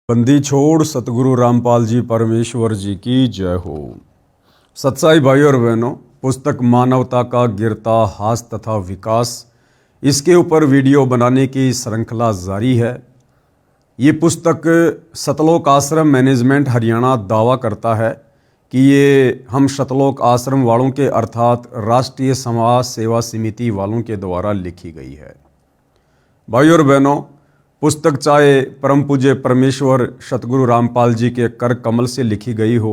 बंदी छोड़ सतगुरु रामपाल जी परमेश्वर जी की जय हो। सत्साई भाई और बहनों, पुस्तक मानवता का गिरता हास तथा विकास, इसके ऊपर वीडियो बनाने की श्रृंखला जारी है। ये पुस्तक सतलोक आश्रम मैनेजमेंट हरियाणा दावा करता है कि ये हम सतलोक आश्रम वालों के अर्थात राष्ट्रीय समाज सेवा समिति वालों के द्वारा लिखी गई है। भाई और बहनों, पुस्तक चाहे परम पूज्य परमेश्वर सतगुरु रामपाल जी के कर कमल से लिखी गई हो,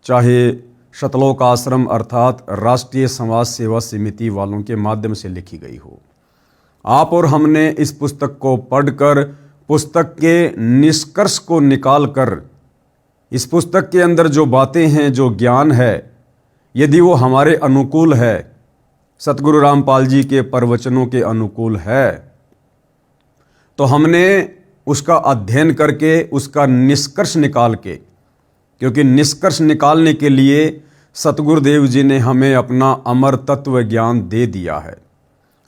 चाहे सतलोक आश्रम अर्थात राष्ट्रीय समाज सेवा समिति वालों के माध्यम से लिखी गई हो, आप और हमने इस पुस्तक को पढ़कर पुस्तक के निष्कर्ष को निकालकर इस पुस्तक के अंदर जो बातें हैं, जो ज्ञान है, यदि वो हमारे अनुकूल है, सतगुरु रामपाल जी के प्रवचनों के अनुकूल है, तो हमने उसका अध्ययन करके उसका निष्कर्ष निकाल के, क्योंकि निष्कर्ष निकालने के लिए सतगुरुदेव जी ने हमें अपना अमर तत्व ज्ञान दे दिया है।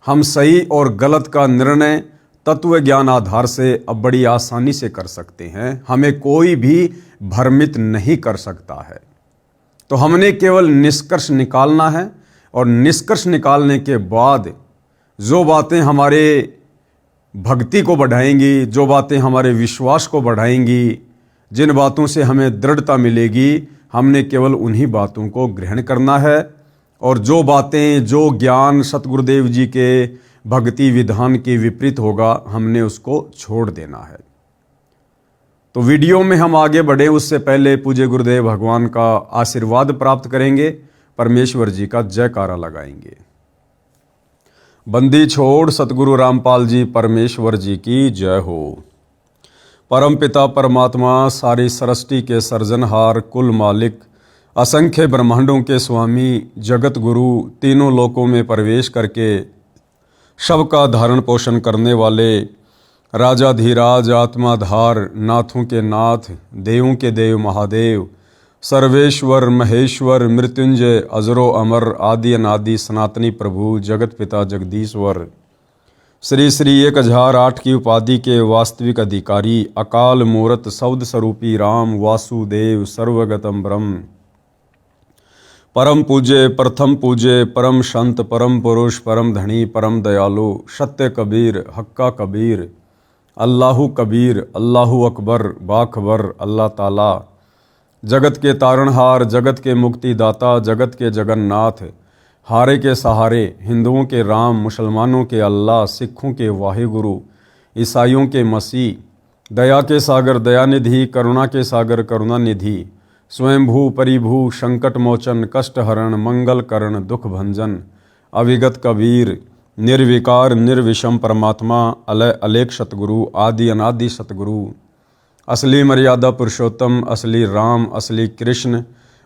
हम सही और गलत का निर्णय तत्व ज्ञान आधार से अब बड़ी आसानी से कर सकते हैं। हमें कोई भी भ्रमित नहीं कर सकता है। तो हमने केवल निष्कर्ष निकालना है और निष्कर्ष निकालने के बाद जो बातें हमारे भक्ति को बढ़ाएंगी, जो बातें हमारे विश्वास को बढ़ाएंगी, जिन बातों से हमें दृढ़ता मिलेगी, हमने केवल उन्हीं बातों को ग्रहण करना है। और जो बातें, जो ज्ञान सतगुरुदेव जी के भक्ति विधान के विपरीत होगा, हमने उसको छोड़ देना है। तो वीडियो में हम आगे बढ़े उससे पहले पूज्य गुरुदेव भगवान का आशीर्वाद प्राप्त करेंगे, परमेश्वर जी का जयकारा लगाएंगे। बंदी छोड़ सतगुरु रामपाल जी परमेश्वर जी की जय हो। परम पिता परमात्मा, सारी सृष्टि के सर्जनहार, कुल मालिक, असंख्य ब्रह्मांडों के स्वामी, जगत गुरु, तीनों लोकों में प्रवेश करके सबका धारण पोषण करने वाले, राजाधीराज, आत्माधार, नाथों के नाथ, देवों के देव महादेव, सर्वेश्वर महेश्वर, मृत्युंजय, अजरो अमर, आदि अनादि सनातनी प्रभु, जगत पिता जगदीश्वर, श्री श्री 1008 की उपाधि के वास्तविक अधिकारी, अकाल मूरत शब्द स्वरूपी राम, वासुदेव, सर्वगतम ब्रह्म, परम पूज्य, प्रथम पूज्य, परम संत, परम पुरुष, परम धनी, परम दयालु, सत्य कबीर, हक्का कबीर, अल्लाहु कबीर, अल्लाहु अकबर, बाखबर, अल्लाह ताला, जगत के तारणहार, जगत के मुक्तिदाता, जगत के जगन्नाथ, हारे के सहारे, हिंदुओं के राम, मुसलमानों के अल्लाह, सिखों के वाहिगुरु, ईसाइयों के मसीह, दया के सागर दयानिधि, करुणा के सागर करुणानिधि, स्वयंभू परिभू, संकट मोचन, कष्ट हरण, मंगल करण, दुख भंजन, अविगत कबीर, निर्विकार निर्विषम परमात्मा, अलय अलेख सतगुरु, आदि अनादि सतगुरु, असली मर्यादा पुरुषोत्तम, असली राम, असली कृष्ण,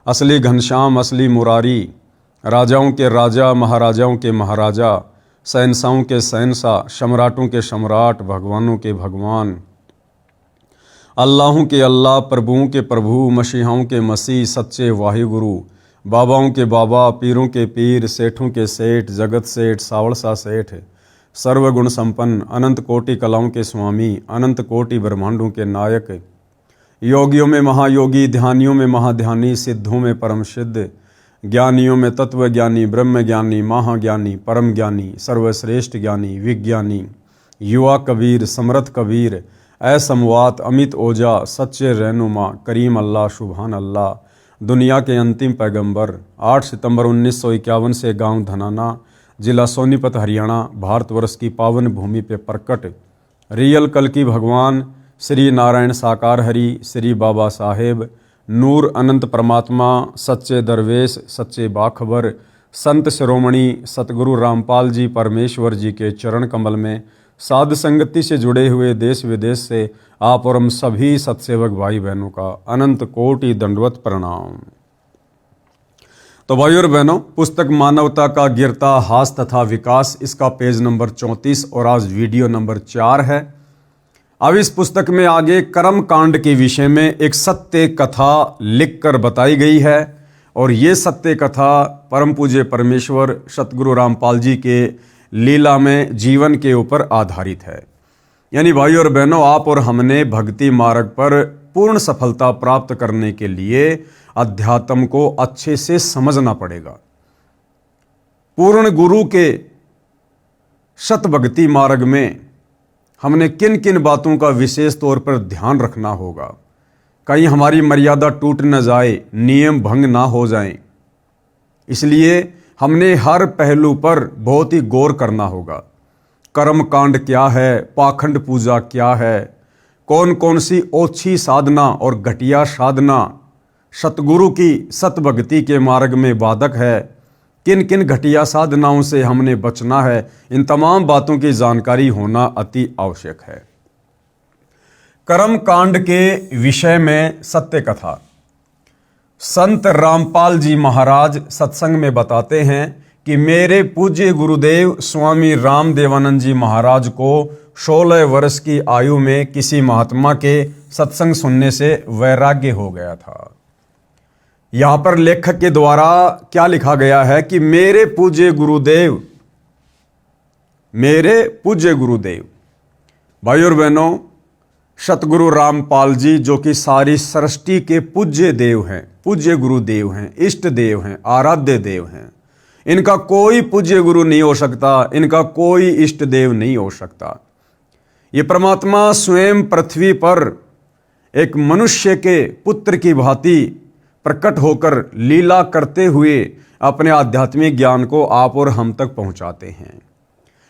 असली घनश्याम, असली मुरारी, राजाओं के राजा, महाराजाओं के महाराजा, शहंशाहों के शहंशाह, सम्राटों के सम्राट, भगवानों के भगवान, अल्लाहों के अल्लाह, प्रभुओं के प्रभु, मसीहाओं के मसीह, सच्चे वाहिगुरु, बाबाओं के बाबा, पीरों के पीर, सेठों के सेठ, जगत सेठ, सावड़सा सेठ, सर्वगुण संपन्न, अनंत कोटि कलाओं के स्वामी, अनंत कोटि ब्रह्मांडों के नायक, योगियों में महायोगी, ध्यानियों में महाध्यानी, सिद्धों में परम सिद्ध, ज्ञानियों में तत्व ज्ञानी, ब्रह्म ज्ञानी, महाज्ञानी, परम ज्ञानी, सर्वश्रेष्ठ ज्ञानी, विज्ञानी, युवा कबीर, समर्थ कबीर, असमवात, अमित ओजा, सच्चे रहनुमा, करीम अल्लाह, सुभान अल्लाह, दुनिया के अंतिम पैगंबर, 8 सितंबर 1951 से गांव धनाना, जिला सोनीपत, हरियाणा, भारतवर्ष की पावन भूमि पे प्रकट रियल कल की भगवान श्री नारायण साकार हरि, श्री बाबा साहेब, नूर अनंत परमात्मा, सच्चे दरवेश, सच्चे बाखबर, संत शिरोमणि सतगुरु रामपाल जी परमेश्वर जी के चरण कमल में साध संगति से जुड़े हुए देश विदेश से आप और हम सभी सत्सेवक भाई बहनों का अनंत कोटि दंडवत प्रणाम। तो भाई और बहनों, पुस्तक मानवता का गिरता हास तथा विकास, इसका पेज नंबर 34 और आज वीडियो नंबर 4 है। अब इस पुस्तक में आगे कर्म कांड के विषय में एक सत्य कथा लिखकर बताई गई है और ये सत्य कथा परम पूज्य परमेश्वर सतगुरु रामपाल जी के लीला में जीवन के ऊपर आधारित है। यानी भाई और बहनों, आप और हमने भक्ति मार्ग पर पूर्ण सफलता प्राप्त करने के लिए अध्यात्म को अच्छे से समझना पड़ेगा। पूर्ण गुरु के शत भक्ति मार्ग में हमने किन किन बातों का विशेष तौर पर ध्यान रखना होगा, कहीं हमारी मर्यादा टूट न जाए, नियम भंग ना हो जाएं। इसलिए हमने हर पहलू पर बहुत ही गौर करना होगा। कर्म कांड क्या है, पाखंड पूजा क्या है, कौन कौन सी ओछी साधना और घटिया साधना सतगुरु की सतभक्ति के मार्ग में बाधक है, किन किन घटिया साधनाओं से हमने बचना है, इन तमाम बातों की जानकारी होना अति आवश्यक है। कर्म कांड के विषय में सत्य कथा। संत रामपाल जी महाराज सत्संग में बताते हैं कि मेरे पूज्य गुरुदेव स्वामी रामदेवानंद जी महाराज को 16 वर्ष की आयु में किसी महात्मा के सत्संग सुनने से वैराग्य हो गया था। यहां पर लेखक के द्वारा क्या लिखा गया है कि मेरे पूज्य गुरुदेव, मेरे पूज्य गुरुदेव। भाई और बहनों, सतगुरु रामपाल जी जो कि सारी सृष्टि के पूज्य देव हैं, पूज्य गुरुदेव हैं, इष्ट देव हैं, आराध्य देव हैं। इनका कोई पूज्य गुरु नहीं हो सकता, इनका कोई इष्ट देव नहीं हो सकता। ये परमात्मा स्वयं पृथ्वी पर एक मनुष्य के पुत्र की भांति प्रकट होकर लीला करते हुए अपने आध्यात्मिक ज्ञान को आप और हम तक पहुंचाते हैं।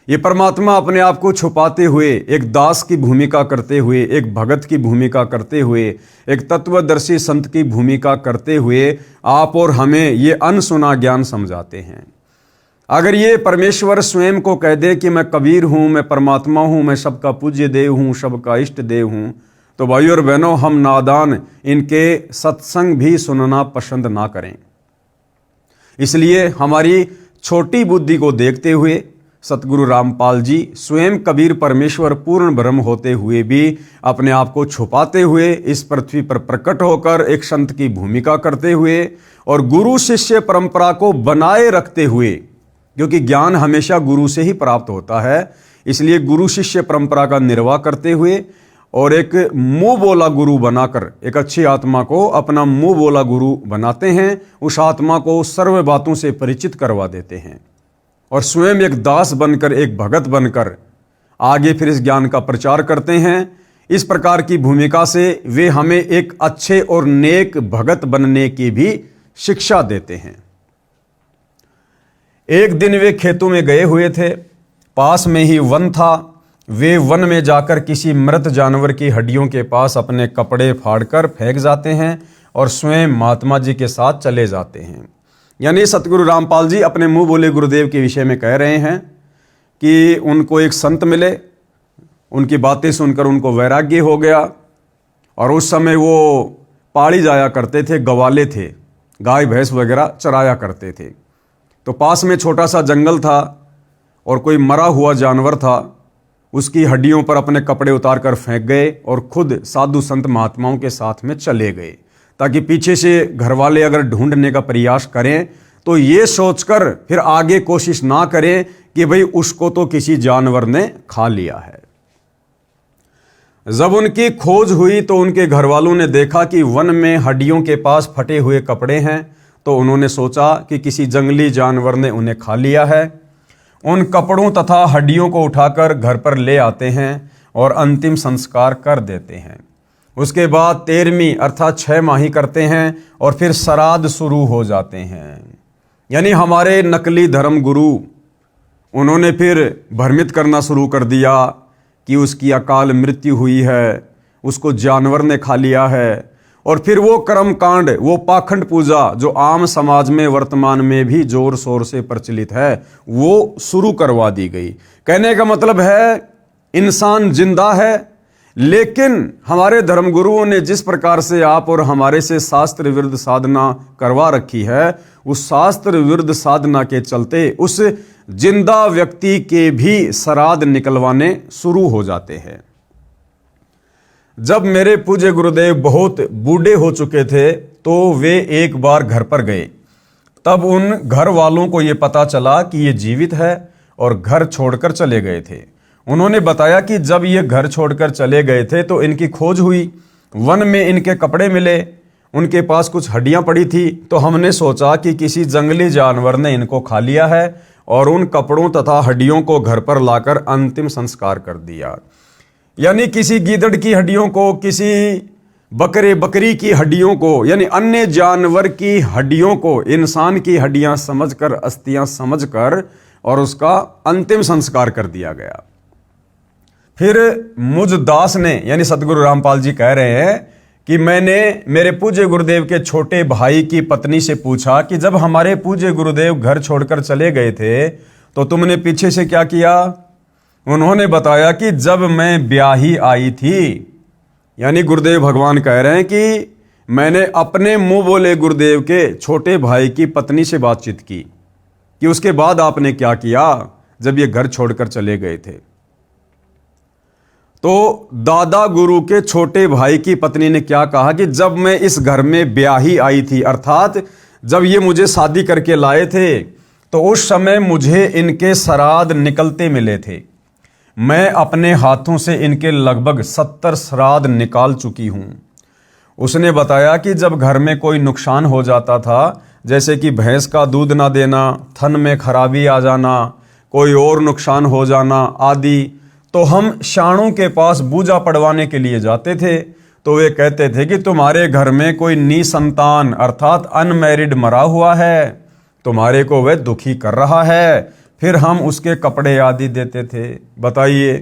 ये परमात्मा अपने आप को छुपाते हुए, एक दास की भूमिका करते हुए, एक भगत की भूमिका करते हुए, एक तत्वदर्शी संत की भूमिका करते हुए आप और हमें ये अनसुना ज्ञान समझाते हैं। अगर ये परमेश्वर स्वयं को कह दे कि मैं कबीर हूँ, मैं परमात्मा हूँ, मैं सबका पूज्य देव हूँ, सबका इष्ट देव हूँ, तो भाई और बहनों, हम नादान इनके सत्संग भी सुनना पसंद ना करें। इसलिए हमारी छोटी बुद्धि को देखते हुए सतगुरु रामपाल जी स्वयं कबीर परमेश्वर पूर्ण ब्रह्म होते हुए भी अपने आप को छुपाते हुए इस पृथ्वी पर प्रकट होकर एक संत की भूमिका करते हुए और गुरु शिष्य परंपरा को बनाए रखते हुए, क्योंकि ज्ञान हमेशा गुरु से ही प्राप्त होता है, इसलिए गुरु शिष्य परंपरा का निर्वाह करते हुए और एक मुंह बोला गुरु बनाकर एक अच्छी आत्मा को अपना मुंह बोला गुरु बनाते हैं, उस आत्मा को सर्व बातों से परिचित करवा देते हैं और स्वयं एक दास बनकर, एक भगत बनकर आगे फिर इस ज्ञान का प्रचार करते हैं। इस प्रकार की भूमिका से वे हमें एक अच्छे और नेक भगत बनने की भी शिक्षा देते हैं। एक दिन वे खेतों में गए हुए थे, पास में ही वन था। वे वन में जाकर किसी मृत जानवर की हड्डियों के पास अपने कपड़े फाड़कर फेंक जाते हैं और स्वयं महात्मा जी के साथ चले जाते हैं। यानी सतगुरु रामपाल जी अपने मुंह बोले गुरुदेव के विषय में कह रहे हैं कि उनको एक संत मिले, उनकी बातें सुनकर उनको वैराग्य हो गया और उस समय वो पहाड़ी जाया करते थे, गवाले थे, गाय भैंस वगैरह चराया करते थे। तो पास में छोटा सा जंगल था और कोई मरा हुआ जानवर था, उसकी हड्डियों पर अपने कपड़े उतार कर फेंक गए और खुद साधु संत महात्माओं के साथ में चले गए, ताकि पीछे से घर वाले अगर ढूंढने का प्रयास करें तो ये सोचकर फिर आगे कोशिश ना करें कि भाई उसको तो किसी जानवर ने खा लिया है। जब उनकी खोज हुई तो उनके घर वालों ने देखा कि वन में हड्डियों के पास फटे हुए कपड़े हैं, तो उन्होंने सोचा कि किसी जंगली जानवर ने उन्हें खा लिया है। उन कपड़ों तथा हड्डियों को उठाकर घर पर ले आते हैं और अंतिम संस्कार कर देते हैं। उसके बाद 13वीं अर्थात 6 माही करते हैं और फिर श्राद्ध शुरू हो जाते हैं। यानी हमारे नकली धर्म गुरु, उन्होंने फिर भ्रमित करना शुरू कर दिया कि उसकी अकाल मृत्यु हुई है, उसको जानवर ने खा लिया है। और फिर वो कर्म कांड, वो पाखंड पूजा जो आम समाज में वर्तमान में भी जोर शोर से प्रचलित है, वो शुरू करवा दी गई। कहने का मतलब है इंसान जिंदा है, लेकिन हमारे धर्मगुरुओं ने जिस प्रकार से आप और हमारे से शास्त्र विरुद्ध साधना करवा रखी है, उस शास्त्र विरुद्ध साधना के चलते उस जिंदा व्यक्ति के भी श्राद्ध निकलवाने शुरू हो जाते हैं। जब मेरे पूज्य गुरुदेव बहुत बूढ़े हो चुके थे तो वे एक बार घर पर गए। तब उन घर वालों को ये पता चला कि ये जीवित है और घर छोड़कर चले गए थे। उन्होंने बताया कि जब ये घर छोड़कर चले गए थे तो इनकी खोज हुई, वन में इनके कपड़े मिले, उनके पास कुछ हड्डियां पड़ी थी। तो हमने सोचा कि किसी जंगली जानवर ने इनको खा लिया है और उन कपड़ों तथा हड्डियों को घर पर लाकर अंतिम संस्कार कर दिया। यानी किसी गीदड़ की हड्डियों को, किसी बकरी की हड्डियों को, यानी अन्य जानवर की हड्डियों को इंसान की हड्डियां समझकर, अस्थियां समझकर और उसका अंतिम संस्कार कर दिया गया। फिर मुझ दास ने, यानी सतगुरु रामपाल जी कह रहे हैं कि मैंने मेरे पूज्य गुरुदेव के छोटे भाई की पत्नी से पूछा कि जब हमारे पूज्य गुरुदेव घर छोड़कर चले गए थे तो तुमने पीछे से क्या किया? उन्होंने बताया कि जब मैं ब्याही आई थी, यानी गुरुदेव भगवान कह रहे हैं कि मैंने अपने मुंह बोले गुरुदेव के छोटे भाई की पत्नी से बातचीत की कि उसके बाद आपने क्या किया जब ये घर छोड़कर चले गए थे। तो दादा गुरु के छोटे भाई की पत्नी ने क्या कहा कि जब मैं इस घर में ब्याही आई थी, अर्थात जब ये मुझे शादी करके लाए थे तो उस समय मुझे इनके श्राद्ध निकलते मिले थे। मैं अपने हाथों से इनके लगभग 70 श्राद्ध निकाल चुकी हूं। उसने बताया कि जब घर में कोई नुकसान हो जाता था, जैसे कि भैंस का दूध ना देना, थन में खराबी आ जाना, कोई और नुकसान हो जाना आदि, तो हम शाणों के पास बूझा पड़वाने के लिए जाते थे। तो वे कहते थे कि तुम्हारे घर में कोई निसंतान अर्थात अनमैरिड मरा हुआ है, तुम्हारे को वह दुखी कर रहा है। फिर हम उसके कपड़े आदि देते थे। बताइए,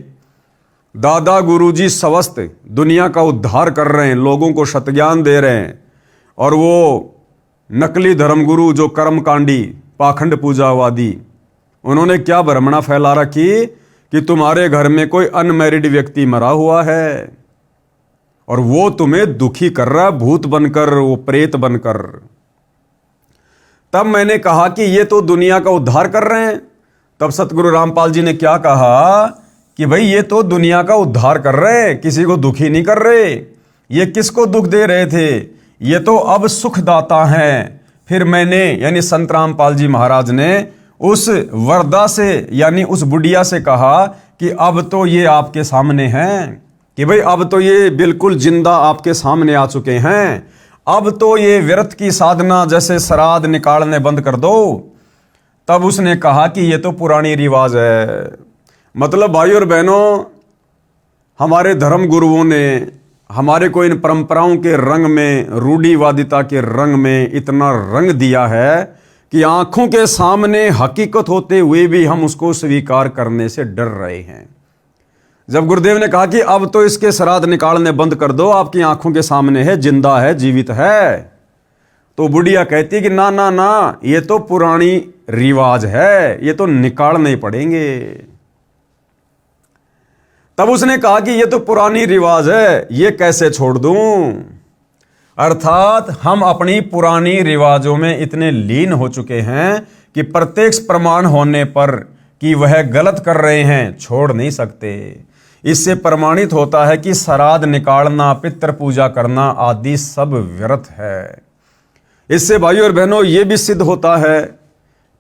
दादा गुरुजी स्वस्थ दुनिया का उद्धार कर रहे हैं, लोगों को सतज्ञान दे रहे हैं, और वो नकली धर्मगुरु जो कर्मकांडी पाखंड पूजावादी, उन्होंने क्या भ्रमणा फैला रखी कि तुम्हारे घर में कोई अनमैरिड व्यक्ति मरा हुआ है और वो तुम्हें दुखी कर रहा, भूत बनकर, वो प्रेत बनकर। तब मैंने कहा कि ये तो दुनिया का उद्धार कर रहे हैं। तब सतगुरु रामपाल जी ने क्या कहा कि भाई ये तो दुनिया का उद्धार कर रहे, किसी को दुखी नहीं कर रहे। ये किसको दुख दे रहे थे? ये तो अब सुखदाता हैं। फिर मैंने, यानी संत रामपाल जी महाराज ने उस वरदा से, यानी उस बुढ़िया से कहा कि अब तो ये आपके सामने हैं, कि भाई अब तो ये बिल्कुल जिंदा आपके सामने आ चुके हैं। अब तो ये व्यर्थ की साधना जैसे श्राद्ध निकालने बंद कर दो। तब उसने कहा कि ये तो पुरानी रिवाज है। मतलब भाई और बहनों, हमारे धर्म गुरुओं ने हमारे को इन परंपराओं के रंग में, रूढ़िवादिता के रंग में इतना रंग दिया है कि आंखों के सामने हकीकत होते हुए भी हम उसको स्वीकार करने से डर रहे हैं। जब गुरुदेव ने कहा कि अब तो इसके श्राद्ध निकालने बंद कर दो, आपकी आंखों के सामने है, जिंदा है, जीवित है, तो बुढ़िया कहती कि ना ना ना, ये तो पुरानी रिवाज है, ये तो निकालने पड़ेंगे। तब उसने कहा कि ये तो पुरानी रिवाज है, ये कैसे छोड़ दूं? अर्थात हम अपनी पुरानी रिवाजों में इतने लीन हो चुके हैं कि प्रत्यक्ष प्रमाण होने पर कि वह गलत कर रहे हैं छोड़ नहीं सकते। इससे प्रमाणित होता है कि श्राद्ध निकालना, पितृ पूजा करना आदि सब व्यर्थ है। इससे भाइयों और बहनों ये भी सिद्ध होता है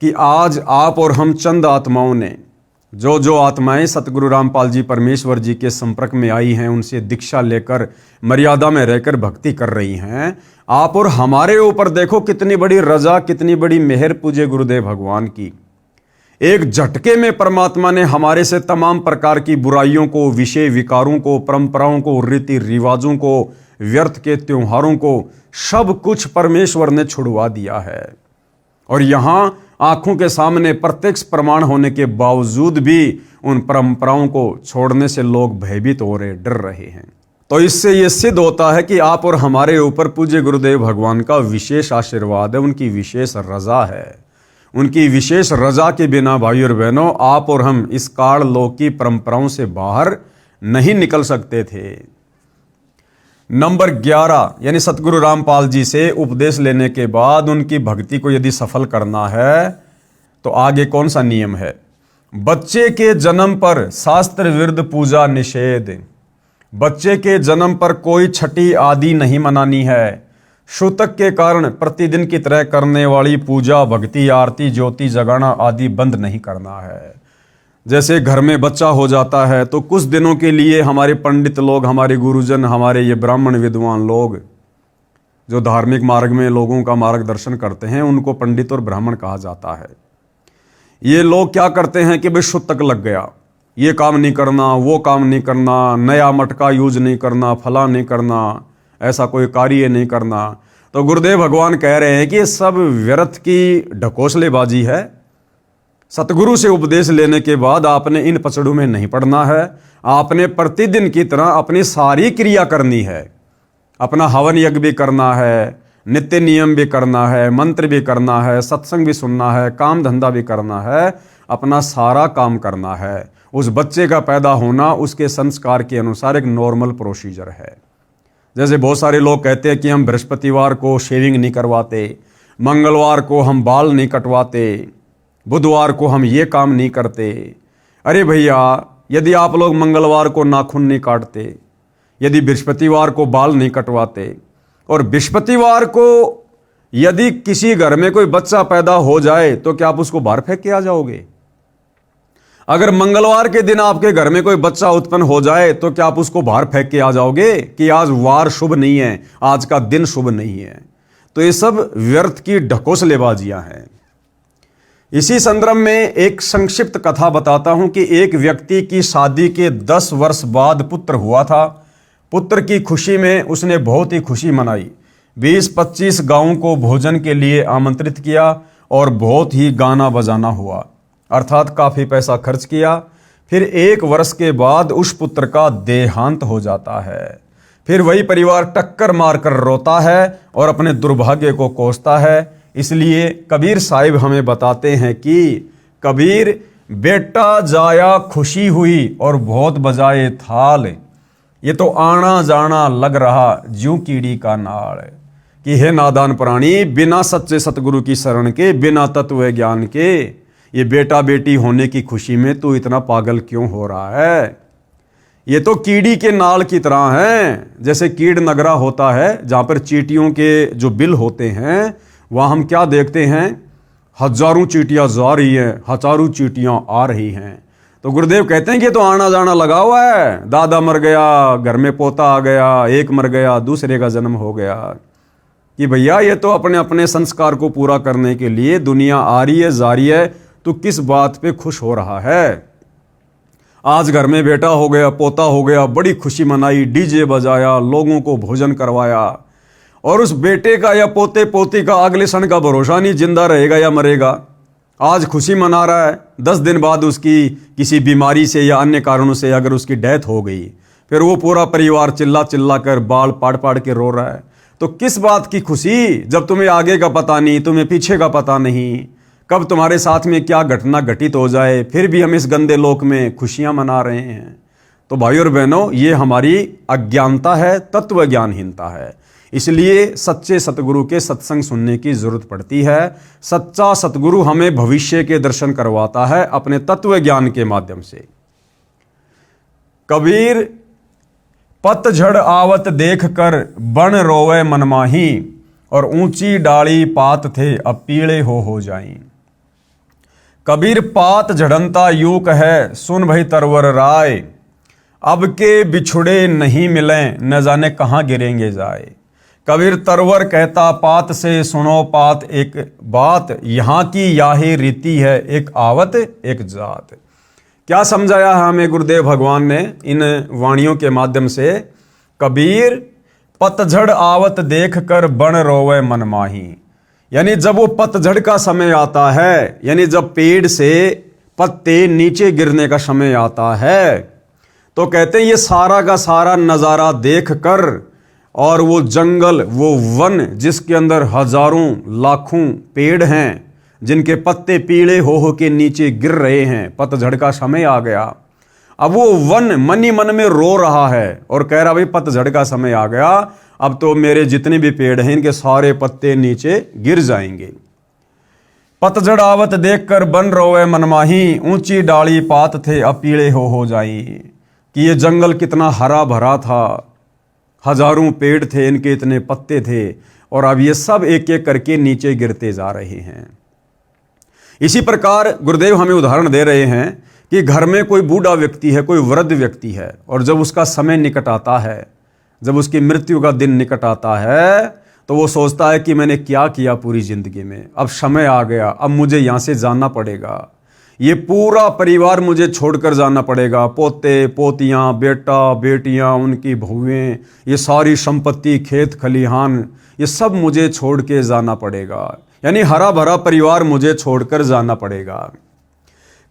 कि आज आप और हम चंद आत्माओं ने, जो आत्माएं सतगुरु रामपाल जी परमेश्वर जी के संपर्क में आई हैं, उनसे दीक्षा लेकर मर्यादा में रहकर भक्ति कर रही हैं, आप और हमारे ऊपर देखो कितनी बड़ी रजा, कितनी बड़ी मेहर पूज्य गुरुदेव भगवान की। एक झटके में परमात्मा ने हमारे से तमाम प्रकार की बुराइयों को, विषय विकारों को, परंपराओं को, रीति रिवाजों को, व्यर्थ के त्योहारों को, सब कुछ परमेश्वर ने छुड़वा दिया है। और यहां आंखों के सामने प्रत्यक्ष प्रमाण होने के बावजूद भी उन परंपराओं को छोड़ने से लोग भयभीत हो रहे, डर रहे हैं। तो इससे यह सिद्ध होता है कि आप और हमारे ऊपर पूज्य गुरुदेव भगवान का विशेष आशीर्वाद है, उनकी विशेष रजा है। उनकी विशेष रजा के बिना भाई और बहनों, आप और हम इस काल लोक की परंपराओं से बाहर नहीं निकल सकते थे। नंबर 11, यानी सतगुरु रामपाल जी से उपदेश लेने के बाद उनकी भक्ति को यदि सफल करना है तो आगे कौन सा नियम है? बच्चे के जन्म पर शास्त्र विरुद्ध पूजा निषेध। बच्चे के जन्म पर कोई छठी आदि नहीं मनानी है। सूतक के कारण प्रतिदिन की तरह करने वाली पूजा, भक्ति, आरती, ज्योति जगाना आदि बंद नहीं करना है। जैसे घर में बच्चा हो जाता है तो कुछ दिनों के लिए हमारे पंडित लोग, हमारे गुरुजन, हमारे ये ब्राह्मण विद्वान लोग जो धार्मिक मार्ग में लोगों का मार्गदर्शन करते हैं, उनको पंडित और ब्राह्मण कहा जाता है। ये लोग क्या करते हैं कि भाई शुतक लग गया, ये काम नहीं करना, वो काम नहीं करना, नया मटका यूज नहीं करना, फला नहीं करना, ऐसा कोई कार्य नहीं करना। तो गुरुदेव भगवान कह रहे हैं कि ये सब व्यर्थ की ढकोसलेबाजी है। सतगुरु से उपदेश लेने के बाद आपने इन पचड़ों में नहीं पड़ना है। आपने प्रतिदिन की तरह अपनी सारी क्रिया करनी है। अपना हवन यज्ञ भी करना है, नित्य नियम भी करना है, मंत्र भी करना है, सत्संग भी सुनना है, काम धंधा भी करना है, अपना सारा काम करना है। उस बच्चे का पैदा होना उसके संस्कार के अनुसार एक नॉर्मल प्रोसीजर है। जैसे बहुत सारे लोग कहते हैं कि हम बृहस्पतिवार को शेविंग नहीं करवाते, मंगलवार को हम बाल नहीं कटवाते, बुधवार को हम ये काम नहीं करते। अरे भैया, यदि आप लोग मंगलवार को नाखून नहीं काटते, यदि बृहस्पतिवार को बाल नहीं कटवाते, और बृहस्पतिवार को यदि किसी घर में कोई बच्चा पैदा हो जाए तो क्या आप उसको बाहर फेंक के आ जाओगे? अगर मंगलवार के दिन आपके घर में कोई बच्चा उत्पन्न हो जाए तो क्या आप उसको बाहर फेंक के आ जाओगे कि आज वार शुभ नहीं है, आज का दिन शुभ नहीं है? तो ये सब व्यर्थ की ढकोसलेबाजियां हैं। इसी संदर्भ में एक संक्षिप्त कथा बताता हूं कि एक व्यक्ति की शादी के 10 वर्ष बाद पुत्र हुआ था। पुत्र की खुशी में उसने बहुत ही खुशी मनाई। 20-25 गांवों को भोजन के लिए आमंत्रित किया और बहुत ही गाना बजाना हुआ, अर्थात काफ़ी पैसा खर्च किया। फिर 1 वर्ष के बाद उस पुत्र का देहांत हो जाता है। फिर वही परिवार टक्कर मारकर रोता है और अपने दुर्भाग्य को कोसता है। इसलिए कबीर साहिब हमें बताते हैं कि कबीर, बेटा जाया खुशी हुई और बहुत बजाए थाल, ये तो आना जाना लग रहा ज्यों कीड़ी का नाड़। कि हे नादान प्राणी, बिना सच्चे सतगुरु की शरण के, बिना तत्व ज्ञान के, ये बेटा बेटी होने की खुशी में तू इतना पागल क्यों हो रहा है? ये तो कीड़ी के नाल की तरह है। जैसे कीड़ नगरा होता है जहाँ पर चींटियों के जो बिल होते हैं, वहाँ हम क्या देखते हैं? हजारों चींटियाँ जा रही हैं, हजारों चींटियाँ आ रही हैं। तो गुरुदेव कहते हैं कि तो आना जाना लगा हुआ है। दादा मर गया, घर में पोता आ गया, एक मर गया, दूसरे का जन्म हो गया। कि भैया, ये तो अपने अपने संस्कार को पूरा करने के लिए दुनिया आ रही है, जा रही है। तो किस बात पे खुश हो रहा है? आज घर में बेटा हो गया, पोता हो गया, बड़ी खुशी मनाई, डीजे बजाया, लोगों को भोजन करवाया, और उस बेटे का या पोते पोती का अगले क्षण का भरोसा नहीं, जिंदा रहेगा या मरेगा। आज खुशी मना रहा है, 10 दिन बाद उसकी किसी बीमारी से या अन्य कारणों से अगर उसकी डेथ हो गई, फिर वो पूरा परिवार चिल्ला चिल्ला कर बाल पाड़ पाड़ के रो रहा है। तो किस बात की खुशी, जब तुम्हें आगे का पता नहीं, तुम्हें पीछे का पता नहीं, कब तुम्हारे साथ में क्या घटना घटित हो जाए, फिर भी हम इस गंदे लोक में खुशियां मना रहे हैं। तो भाइयों और बहनों, ये हमारी अज्ञानता है, तत्व ज्ञानहीनता है। इसलिए सच्चे सतगुरु के सत्संग सुनने की जरूरत पड़ती है। सच्चा सतगुरु हमें भविष्य के दर्शन करवाता है अपने तत्व ज्ञान के माध्यम से। कबीर, पतझड़ आवत देख कर बन रोवे मनमाही, और ऊंची डाली पात थे अब पीले हो जाई। कबीर, पात झड़नता यूक है सुन भई तरवर राय, अब के बिछुड़े नहीं मिले न जाने कहाँ गिरेंगे जाए। कबीर तरवर कहता पात से सुनो पात एक बात, यहाँ की याही रीति है एक आवत एक जात। क्या समझाया है हमें गुरुदेव भगवान ने इन वाणियों के माध्यम से? कबीर, पतझड़ आवत देख कर बन रोवे मनमाही, यानी जब वो पतझड़ का समय आता है, यानी जब पेड़ से पत्ते नीचे गिरने का समय आता है, तो कहते हैं ये सारा का सारा नज़ारा देख कर, और वो जंगल, वो वन जिसके अंदर हजारों लाखों पेड़ हैं, जिनके पत्ते पीले हो के नीचे गिर रहे हैं, पतझड़ का समय आ गया। अब वो वन मन ही मन में रो रहा है और कह रहा भाई पतझड़ का समय आ गया, अब तो मेरे जितने भी पेड़ हैं इनके सारे पत्ते नीचे गिर जाएंगे। पतझड़ आवत देखकर बन रोवे मनमाही, ऊंची डाली पात थे अब पीले हो जाई। कि ये जंगल कितना हरा भरा था, हजारों पेड़ थे, इनके इतने पत्ते थे, और अब ये सब एक एक करके नीचे गिरते जा रहे हैं। इसी प्रकार गुरुदेव हमें उदाहरण दे रहे हैं कि घर में कोई बूढ़ा व्यक्ति है, कोई वृद्ध व्यक्ति है, और जब उसका समय निकट आता है, जब उसकी मृत्यु का दिन निकट आता है, तो वो सोचता है कि मैंने क्या किया पूरी जिंदगी में, अब समय आ गया, अब मुझे यहाँ से जाना पड़ेगा, ये पूरा परिवार मुझे छोड़कर जाना पड़ेगा, पोते पोतियाँ, बेटा बेटियाँ, उनकी बहुएं, ये सारी संपत्ति, खेत खलिहान, ये सब मुझे छोड़ के जाना पड़ेगा, यानी हरा भरा परिवार मुझे छोड़कर जाना पड़ेगा।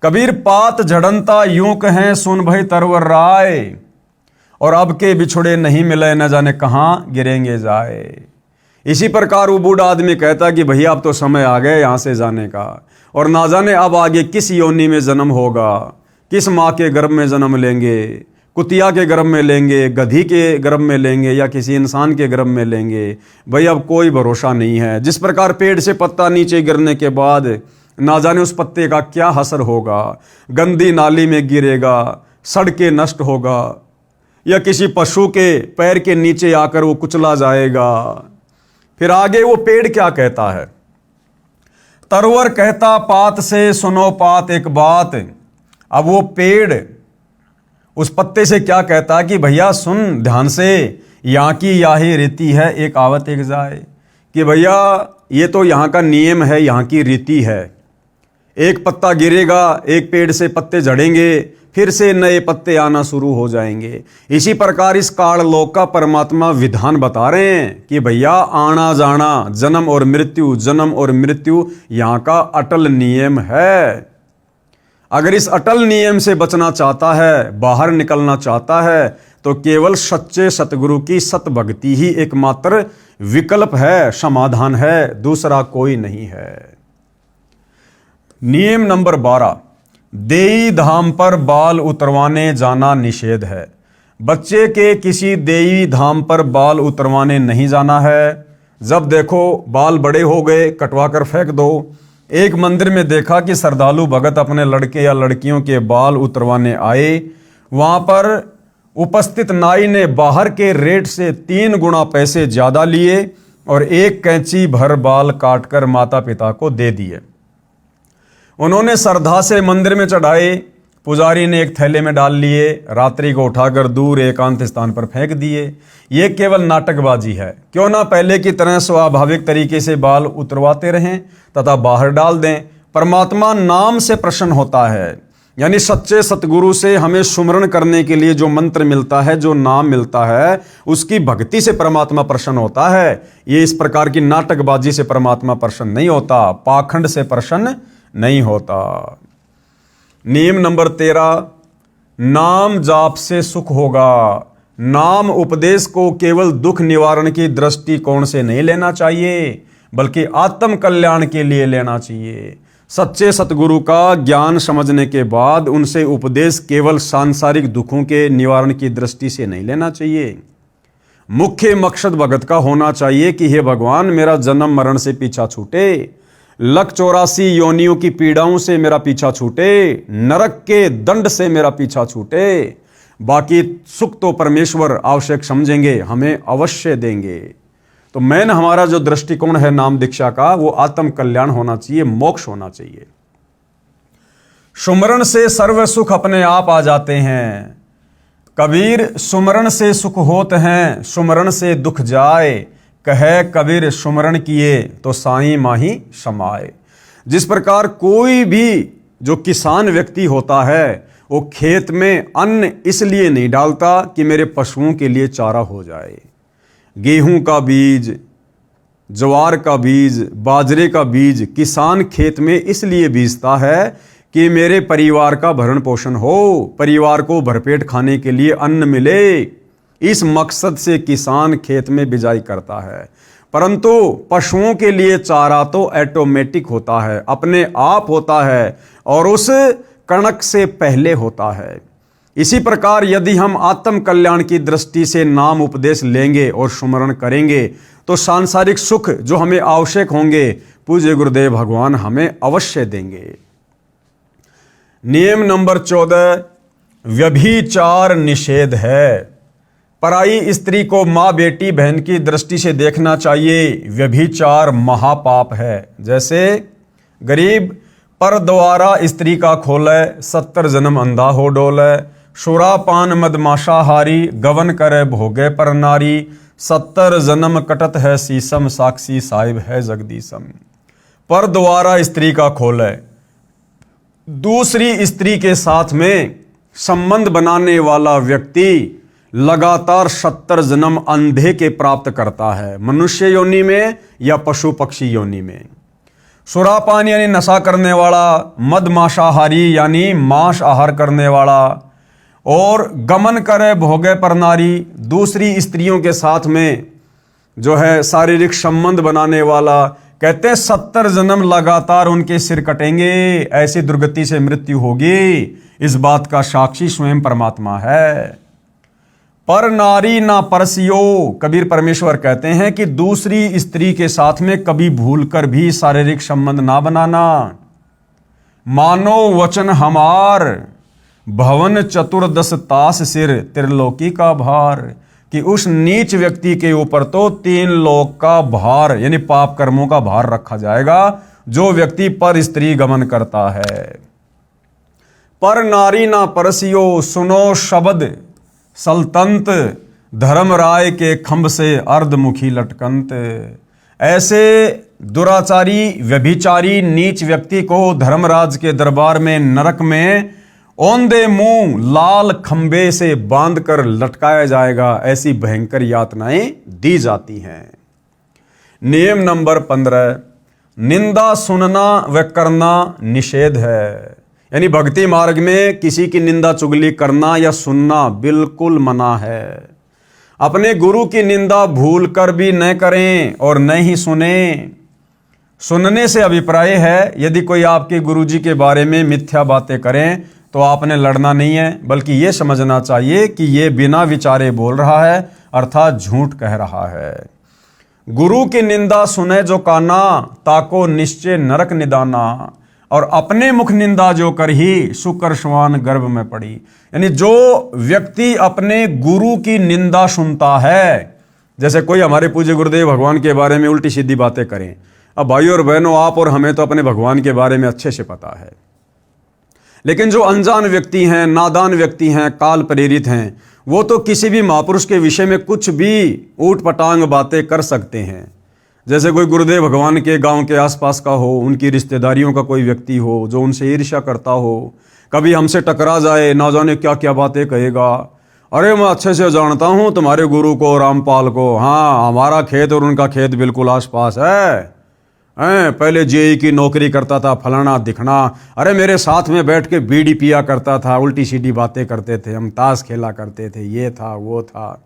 कबीर पात झड़नता यूं कहें सुन भई तरवर राय, और अब के बिछुड़े नहीं मिले न जाने कहाँ गिरेंगे जाए। इसी प्रकार वो बूढ़ा आदमी कहता कि भैया अब तो समय आ गया यहाँ से जाने का, और ना जाने अब आगे किस योनि में जन्म होगा, किस माँ के गर्भ में जन्म लेंगे, कुतिया के गर्भ में लेंगे, गधी के गर्भ में लेंगे, या किसी इंसान के गर्भ में लेंगे, भाई अब कोई भरोसा नहीं है। जिस प्रकार पेड़ से पत्ता नीचे गिरने के बाद ना जाने उस पत्ते का क्या असर होगा, गंदी नाली में गिरेगा, सड़ के नष्ट होगा, या किसी पशु के पैर के नीचे आकर वो कुचला जाएगा। फिर आगे वो पेड़ क्या कहता है, तरवर कहता पात से सुनो पात एक बात। अब वो पेड़ उस पत्ते से क्या कहता कि भैया सुन ध्यान से, यहाँ की याही रीति है एक आवत एक जाए, कि भैया ये तो यहाँ का नियम है, यहाँ की रीति है, एक पत्ता गिरेगा, एक पेड़ से पत्ते झड़ेंगे, फिर से नए पत्ते आना शुरू हो जाएंगे। इसी प्रकार इस काल लोक का परमात्मा विधान बता रहे हैं कि भैया आना जाना, जन्म और मृत्यु, जन्म और मृत्यु यहाँ का अटल नियम है। अगर इस अटल नियम से बचना चाहता है, बाहर निकलना चाहता है, तो केवल सच्चे सतगुरु की सत भक्ति ही एकमात्र विकल्प है, समाधान है, दूसरा कोई नहीं है। नियम नंबर 12, देई धाम पर बाल उतरवाने जाना निषेध है। बच्चे के किसी देई धाम पर बाल उतरवाने नहीं जाना है। जब देखो बाल बड़े हो गए, कटवा कर फेंक दो। एक मंदिर में देखा कि श्रद्धालु भगत अपने लड़के या लड़कियों के बाल उतरवाने आए। वहां पर उपस्थित नाई ने बाहर के रेट से 3 गुना पैसे ज्यादा लिए और एक कैंची भर बाल काटकर माता पिता को दे दिए। उन्होंने श्रद्धा से मंदिर में चढ़ाए, पुजारी ने एक थैले में डाल लिए, रात्रि को उठाकर दूर एकांत स्थान पर फेंक दिए। ये केवल नाटकबाजी है। क्यों ना पहले की तरह स्वाभाविक तरीके से बाल उतरवाते रहें तथा बाहर डाल दें। परमात्मा नाम से प्रसन्न होता है, यानी सच्चे सतगुरु से हमें सुमरण करने के लिए जो मंत्र मिलता है, जो नाम मिलता है, उसकी भक्ति से परमात्मा प्रसन्न होता है। ये इस प्रकार की नाटकबाजी से परमात्मा प्रसन्न नहीं होता, पाखंड से प्रसन्न नहीं होता। नियम नंबर 13, नाम जाप से सुख होगा। नाम उपदेश को केवल दुख निवारण की दृष्टिकोण से नहीं लेना चाहिए, बल्कि आत्म कल्याण के लिए लेना चाहिए। सच्चे सतगुरु का ज्ञान समझने के बाद उनसे उपदेश केवल सांसारिक दुखों के निवारण की दृष्टि से नहीं लेना चाहिए। मुख्य मकसद भगत का होना चाहिए कि हे भगवान, मेरा जन्म मरण से पीछा छूटे, लख 84 योनियों की पीड़ाओं से मेरा पीछा छूटे, नरक के दंड से मेरा पीछा छूटे। बाकी सुख तो परमेश्वर आवश्यक समझेंगे, हमें अवश्य देंगे। तो मेन हमारा जो दृष्टिकोण है नाम दीक्षा का, वो आत्म कल्याण होना चाहिए, मोक्ष होना चाहिए। सुमरण से सर्व सुख अपने आप आ जाते हैं। कबीर सुमरण से सुख होत हैं, सुमरण से दुख जाए। कहे कबीर सुमरण किए तो साईं माही समाए। जिस प्रकार कोई भी जो किसान व्यक्ति होता है, वो खेत में अन्न इसलिए नहीं डालता कि मेरे पशुओं के लिए चारा हो जाए। गेहूं का बीज, ज्वार का बीज, बाजरे का बीज किसान खेत में इसलिए बीजता है कि मेरे परिवार का भरण पोषण हो, परिवार को भरपेट खाने के लिए अन्न मिले। इस मकसद से किसान खेत में बिजाई करता है। परंतु पशुओं के लिए चारा तो ऑटोमेटिक होता है, अपने आप होता है, और उस कणक से पहले होता है। इसी प्रकार यदि हम आत्म कल्याण की दृष्टि से नाम उपदेश लेंगे और सुमरण करेंगे, तो सांसारिक सुख जो हमें आवश्यक होंगे, पूज्य गुरुदेव भगवान हमें अवश्य देंगे। नियम नंबर 14, व्यभिचार निषेध है। पराई स्त्री को माँ, बेटी, बहन की दृष्टि से देखना चाहिए। व्यभिचार महापाप है। जैसे गरीब पर द्वारा स्त्री का खोले, 70 जन्म अंधा हो डोले। सुरापान मदमाशाहारी, गवन करे भोगे पर नारी। 70 जन्म कटत है सीसम, साक्षी साहिब है जगदीशम। पर द्वारा स्त्री का खोले, दूसरी स्त्री के साथ में संबंध बनाने वाला व्यक्ति लगातार 70 जन्म अंधे के प्राप्त करता है, मनुष्य योनि में या पशु पक्षी योनि में। सुरापान यानी नशा करने वाला, मदमाशाहारी यानी मांस आहार करने वाला, और गमन करे भोगे पर नारी, दूसरी स्त्रियों के साथ में जो है शारीरिक संबंध बनाने वाला। कहते हैं 70 जन्म लगातार उनके सिर कटेंगे, ऐसी दुर्गति से मृत्यु होगी। इस बात का साक्षी स्वयं परमात्मा है। पर नारी ना परसियो, कबीर परमेश्वर कहते हैं कि दूसरी स्त्री के साथ में कभी भूलकर भी शारीरिक संबंध ना बनाना। मानो वचन हमार, भवन चतुर्दश तास सिर, त्रिलोकी का भार। कि उस नीच व्यक्ति के ऊपर तो 3 लोक का भार यानी पाप कर्मों का भार रखा जाएगा, जो व्यक्ति पर स्त्री गमन करता है। पर नारी ना परसियो, सुनो शब्द सल्तंत, धर्मराय के खंभ से अर्धमुखी लटकंत। ऐसे दुराचारी व्यभिचारी नीच व्यक्ति को धर्मराज के दरबार में नरक में औंधे मुंह लाल खंबे से बांधकर लटकाया जाएगा। ऐसी भयंकर यातनाएं दी जाती हैं। नियम नंबर 15, निंदा सुनना व करना निषेध है। यानी भक्ति मार्ग में किसी की निंदा चुगली करना या सुनना बिल्कुल मना है। अपने गुरु की निंदा भूल कर भी न करें और न ही सुने। सुनने से अभिप्राय है, यदि कोई आपके गुरुजी के बारे में मिथ्या बातें करें तो आपने लड़ना नहीं है, बल्कि ये समझना चाहिए कि ये बिना विचारे बोल रहा है, अर्थात झूठ कह रहा है। गुरु की निंदा सुने जो काना, ताको निश्चय नरक निदाना। और अपने मुख निंदा जो कर ही, सुकर श्वान गर्भ में पड़ी। यानी जो व्यक्ति अपने गुरु की निंदा सुनता है, जैसे कोई हमारे पूज्य गुरुदेव भगवान के बारे में उल्टी सीधी बातें करें। अब भाइयों और बहनों, आप और हमें तो अपने भगवान के बारे में अच्छे से पता है, लेकिन जो अनजान व्यक्ति हैं, नादान व्यक्ति हैं, काल प्रेरित हैं, वो तो किसी भी महापुरुष के विषय में कुछ भी ऊट पटांग बातें कर सकते हैं। जैसे कोई गुरुदेव भगवान के गांव के आसपास का हो, उनकी रिश्तेदारियों का कोई व्यक्ति हो जो उनसे ईर्ष्या करता हो, कभी हमसे टकरा जाए, ना जाने क्या क्या बातें कहेगा। अरे मैं अच्छे से जानता हूँ तुम्हारे गुरु को, रामपाल को, हाँ हमारा खेत और उनका खेत बिल्कुल आसपास है। पहले जेई की नौकरी करता था, फलाना दिखना। अरे मेरे साथ में बैठ के बीड़ी पिया करता था, उल्टी सीधी बातें करते थे, हम ताश खेला करते थे, ये था वो था,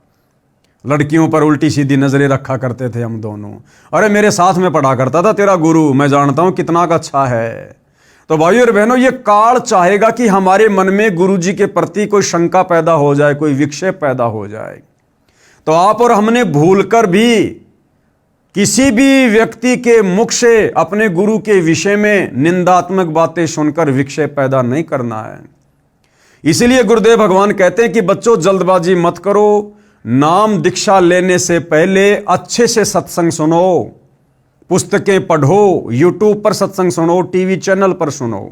लड़कियों पर उल्टी सीधी नजरें रखा करते थे हम दोनों। अरे मेरे साथ में पढ़ा करता था तेरा गुरु, मैं जानता हूं कितना का अच्छा है। तो भाइयों और बहनों, ये काल चाहेगा कि हमारे मन में गुरुजी के प्रति कोई शंका पैदा हो जाए, कोई विक्षेप पैदा हो जाए। तो आप और हमने भूलकर भी किसी भी व्यक्ति के मुख से अपने गुरु के विषय में निंदात्मक बातें सुनकर विक्षेप पैदा नहीं करना है। इसीलिए गुरुदेव भगवान कहते हैं कि बच्चों जल्दबाजी मत करो, नाम दीक्षा लेने से पहले अच्छे से सत्संग सुनो, पुस्तकें पढ़ो, यूट्यूब पर सत्संग सुनो, टीवी चैनल पर सुनो।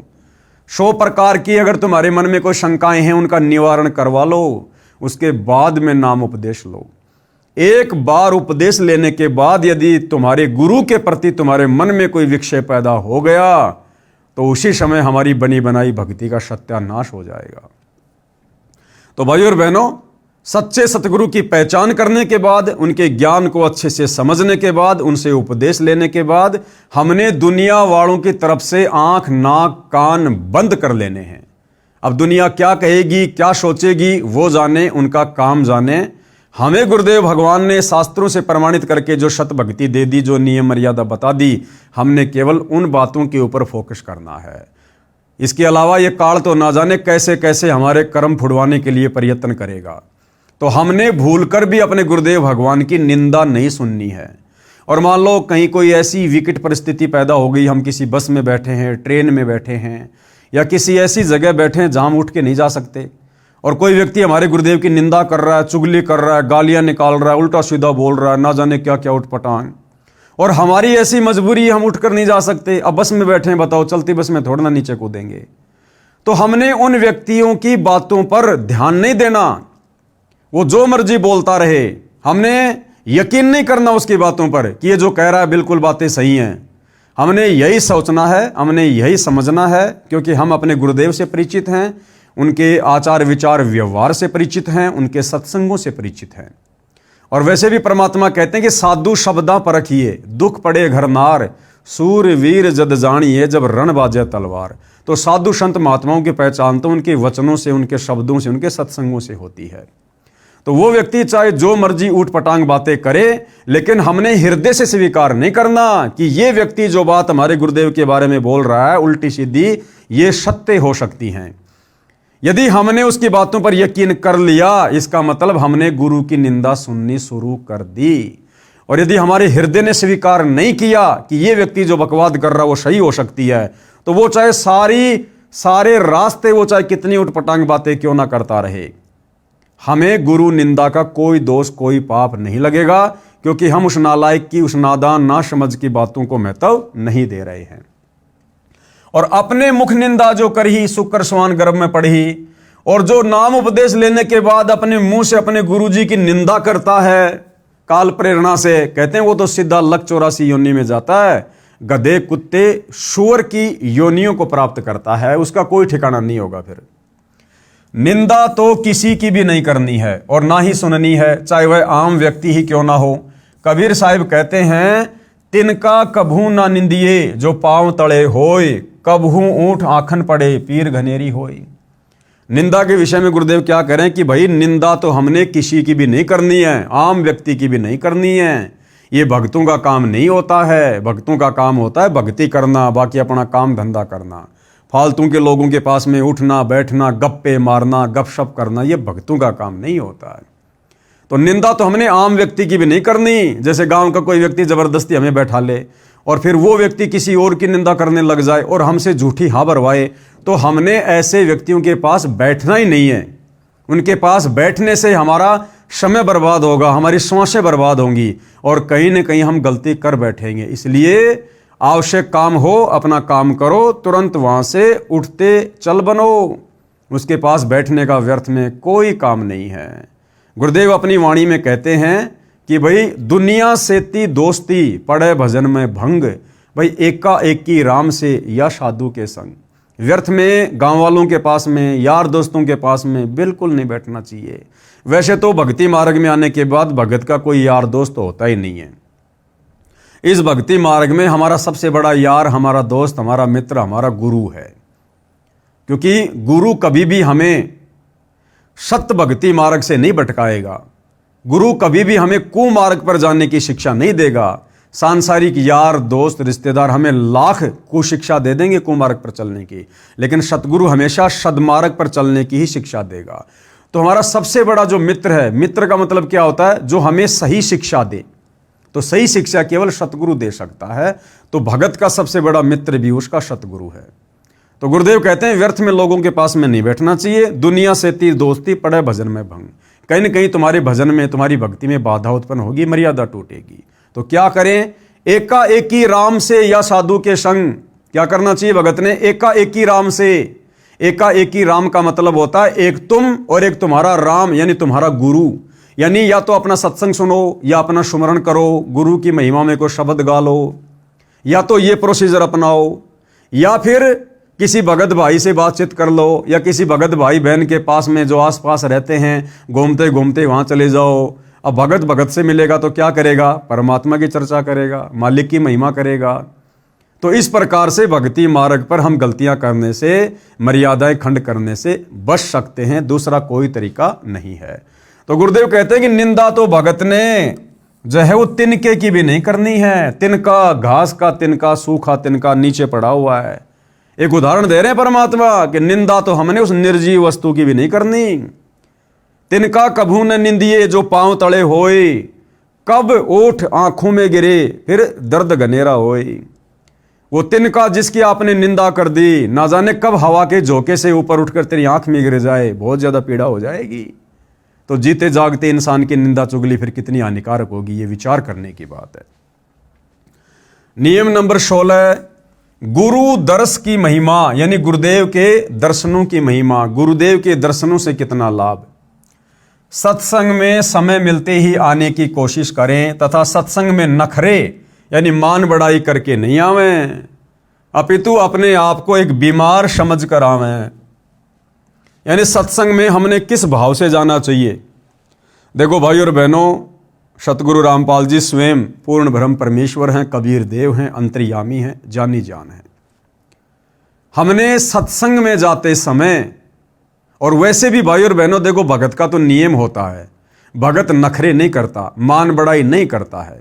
100 प्रकार की अगर तुम्हारे मन में कोई शंकाएं हैं उनका निवारण करवा लो, उसके बाद में नाम उपदेश लो। एक बार उपदेश लेने के बाद यदि तुम्हारे गुरु के प्रति तुम्हारे मन में कोई विक्षेप पैदा हो गया तो उसी समय हमारी बनी बनाई भक्ति का सत्यानाश हो जाएगा। तो भाइयों और बहनों, सच्चे सतगुरु की पहचान करने के बाद, उनके ज्ञान को अच्छे से समझने के बाद, उनसे उपदेश लेने के बाद हमने दुनिया वालों की तरफ से आंख नाक कान बंद कर लेने हैं। अब दुनिया क्या कहेगी, क्या सोचेगी, वो जाने, उनका काम जाने। हमें गुरुदेव भगवान ने शास्त्रों से प्रमाणित करके जो सत भक्ति दे दी, जो नियम मर्यादा बता दी, हमने केवल उन बातों के ऊपर फोकस करना है। इसके अलावा ये काल तो ना जाने कैसे कैसे हमारे कर्म फुड़वाने के लिए प्रयत्न करेगा। तो हमने भूलकर भी अपने गुरुदेव भगवान की निंदा नहीं सुननी है। और मान लो कहीं कोई ऐसी विकट परिस्थिति पैदा हो गई, हम किसी बस में बैठे हैं, ट्रेन में बैठे हैं, या किसी ऐसी जगह बैठे हैं जहां हम उठ के नहीं जा सकते, और कोई व्यक्ति हमारे गुरुदेव की निंदा कर रहा है, चुगली कर रहा है, गालियां निकाल रहा है, उल्टा सीधा बोल रहा है, ना जाने क्या क्या उठपटांग, और हमारी ऐसी मजबूरी, हम उठकर नहीं जा सकते, अब बस में बैठे हैं, बताओ चलती बस में थोड़ा ना नीचे कूदेंगे। तो हमने उन व्यक्तियों की बातों पर ध्यान नहीं देना, वो जो मर्जी बोलता रहे, हमने यकीन नहीं करना उसकी बातों पर कि ये जो कह रहा है बिल्कुल बातें सही हैं। हमने यही सोचना है, हमने यही समझना है, क्योंकि हम अपने गुरुदेव से परिचित हैं, उनके आचार विचार व्यवहार से परिचित हैं, उनके सत्संगों से परिचित हैं। और वैसे भी परमात्मा कहते हैं कि साधु शब्दा परखिए, दुख पड़े घर नार, सूर वीर जद जानिए, जब रण बाजे तलवार। तो साधु संत महात्माओं की पहचान तो उनके वचनों से, उनके शब्दों से, उनके सत्संगों से होती है। तो वो व्यक्ति चाहे जो मर्जी ऊट पटांग बातें करे, लेकिन हमने हृदय से स्वीकार नहीं करना कि ये व्यक्ति जो बात हमारे गुरुदेव के बारे में बोल रहा है उल्टी सीधी, ये सत्य हो सकती हैं। यदि हमने उसकी बातों पर यकीन कर लिया, इसका मतलब हमने गुरु की निंदा सुननी शुरू कर दी। और यदि हमारे हृदय ने स्वीकार नहीं किया कि ये व्यक्ति जो बकवाद कर रहा है वो सही हो सकती है, तो वो चाहे सारे रास्ते, वो चाहे कितनी उटपटांग बातें क्यों ना करता रहे, हमें गुरु निंदा का कोई दोष, कोई पाप नहीं लगेगा, क्योंकि हम उस नालायक की, उस नादान ना समझ की बातों को महत्व नहीं दे रहे हैं। और अपने मुख निंदा जो करही, शुक्र स्वान गर्भ में पढ़ी, और जो नाम उपदेश लेने के बाद अपने मुंह से अपने गुरुजी की निंदा करता है काल प्रेरणा से, कहते हैं वो तो सीधा लक 84 योनि में जाता है, गधे कुत्ते शुअर की योनियों को प्राप्त करता है, उसका कोई ठिकाना नहीं होगा। फिर निंदा तो किसी की भी नहीं करनी है और ना ही सुननी है, चाहे वह आम व्यक्ति ही क्यों ना हो। कबीर साहिब कहते हैं, तिनका कभू ना निंदिए जो पांव तले होय, कभू ऊंट आखन पड़े पीर घनेरी होय। निंदा के विषय में गुरुदेव क्या कह रहे हैं कि भाई निंदा तो हमने किसी की भी नहीं करनी है, आम व्यक्ति की भी नहीं करनी है। ये भक्तों का काम नहीं होता है। भक्तों का काम होता है भक्ति करना, बाकी अपना काम धंधा करना। फालतू के लोगों के पास में उठना बैठना, गप्पे मारना, गपशप करना, ये भक्तों का काम नहीं होता है। तो निंदा तो हमने आम व्यक्ति की भी नहीं करनी। जैसे गांव का कोई व्यक्ति जबरदस्ती हमें बैठा ले और फिर वो व्यक्ति किसी और की निंदा करने लग जाए और हमसे झूठी हाँ भरवाए, तो हमने ऐसे व्यक्तियों के पास बैठना ही नहीं है। उनके पास बैठने से हमारा समय बर्बाद होगा, हमारी सांसें बर्बाद होंगी और कहीं ना कहीं हम गलती कर बैठेंगे। इसलिए आवश्यक काम हो अपना काम करो, तुरंत वहां से उठते चल बनो। उसके पास बैठने का व्यर्थ में कोई काम नहीं है। गुरुदेव अपनी वाणी में कहते हैं कि भाई दुनिया सेती दोस्ती पड़े भजन में भंग, भाई एका एकी राम से या साधु के संग। व्यर्थ में गांव वालों के पास में, यार दोस्तों के पास में बिल्कुल नहीं बैठना चाहिए। वैसे तो भक्ति मार्ग में आने के बाद भगत का कोई यार दोस्त होता ही नहीं है। इस भक्ति मार्ग में हमारा सबसे बड़ा यार, हमारा दोस्त, हमारा मित्र, हमारा गुरु है। क्योंकि गुरु कभी भी हमें सत्य भक्ति मार्ग से नहीं भटकाएगा। गुरु कभी भी हमें कुमार्ग पर जाने की शिक्षा नहीं देगा। सांसारिक यार दोस्त रिश्तेदार हमें लाख कुशिक्षा दे देंगे कुमार्ग पर चलने की, लेकिन सतगुरु हमेशा सद्मार्ग पर चलने की ही शिक्षा देगा। तो हमारा सबसे बड़ा जो मित्र है, मित्र का मतलब क्या होता है? जो हमें सही शिक्षा दे। तो सही शिक्षा केवल सतगुरु दे सकता है। तो भगत का सबसे बड़ा मित्र भी उसका सतगुरु है। तो गुरुदेव कहते हैं व्यर्थ में लोगों के पास में नहीं बैठना चाहिए। दुनिया से ती दोस्ती पड़े भजन में भंग। कहीं ना कहीं तुम्हारे भजन में, तुम्हारी भक्ति में बाधा उत्पन्न होगी, मर्यादा टूटेगी। तो क्या करें? एका एकी राम से या साधु के संग। क्या करना चाहिए भगत ने? एका एकी राम से। एका एकी राम का मतलब होता है एक तुम और एक तुम्हारा राम, यानी तुम्हारा गुरु। यानी या तो अपना सत्संग सुनो या अपना सुमरण करो, गुरु की महिमा में कोई शब्द गा लो, या तो ये प्रोसीजर अपनाओ, या फिर किसी भगत भाई से बातचीत कर लो, या किसी भगत भाई बहन के पास में जो आसपास रहते हैं घूमते घूमते वहां चले जाओ। अब भगत भगत से मिलेगा तो क्या करेगा? परमात्मा की चर्चा करेगा, मालिक की महिमा करेगा। तो इस प्रकार से भक्ति मार्ग पर हम गलतियां करने से, मर्यादाएं खंड करने से बच सकते हैं। दूसरा कोई तरीका नहीं है। तो गुरुदेव कहते हैं कि निंदा तो भगत ने जो है वो तिनके की भी नहीं करनी है। तिनका, घास का तिनका, सूखा तिनका नीचे पड़ा हुआ है। एक उदाहरण दे रहे हैं परमात्मा कि निंदा तो हमने उस निर्जीव वस्तु की भी नहीं करनी। तिनका कभू न निंदिए जो पांव तले होए, कब ओठ आंखों में गिरे फिर दर्द घनेरा होए। वो तिनका जिसकी आपने निंदा कर दी, ना जाने कब हवा के झोंके से ऊपर उठकर तेरी आंख में गिर जाए, बहुत ज्यादा पीड़ा हो जाएगी। तो जीते जागते इंसान की निंदा चुगली फिर कितनी हानिकारक होगी, ये विचार करने की बात है। नियम नंबर 16, गुरु दर्श की महिमा, यानी गुरुदेव के दर्शनों की महिमा। गुरुदेव के दर्शनों से कितना लाभ। सत्संग में समय मिलते ही आने की कोशिश करें तथा सत्संग में नखरे यानी मान बढ़ाई करके नहीं आवें, अपितु अपने आप को एक बीमार समझ कर आवें। यानी सत्संग में हमने किस भाव से जाना चाहिए। देखो भाई और बहनों, सतगुरु रामपाल जी स्वयं पूर्ण ब्रह्म परमेश्वर हैं, कबीर देव हैं, अंतर्यामी हैं, जानी जान हैं। हमने सत्संग में जाते समय, और वैसे भी भाई और बहनों देखो, भगत का तो नियम होता है, भगत नखरे नहीं करता, मान बढ़ाई नहीं करता है,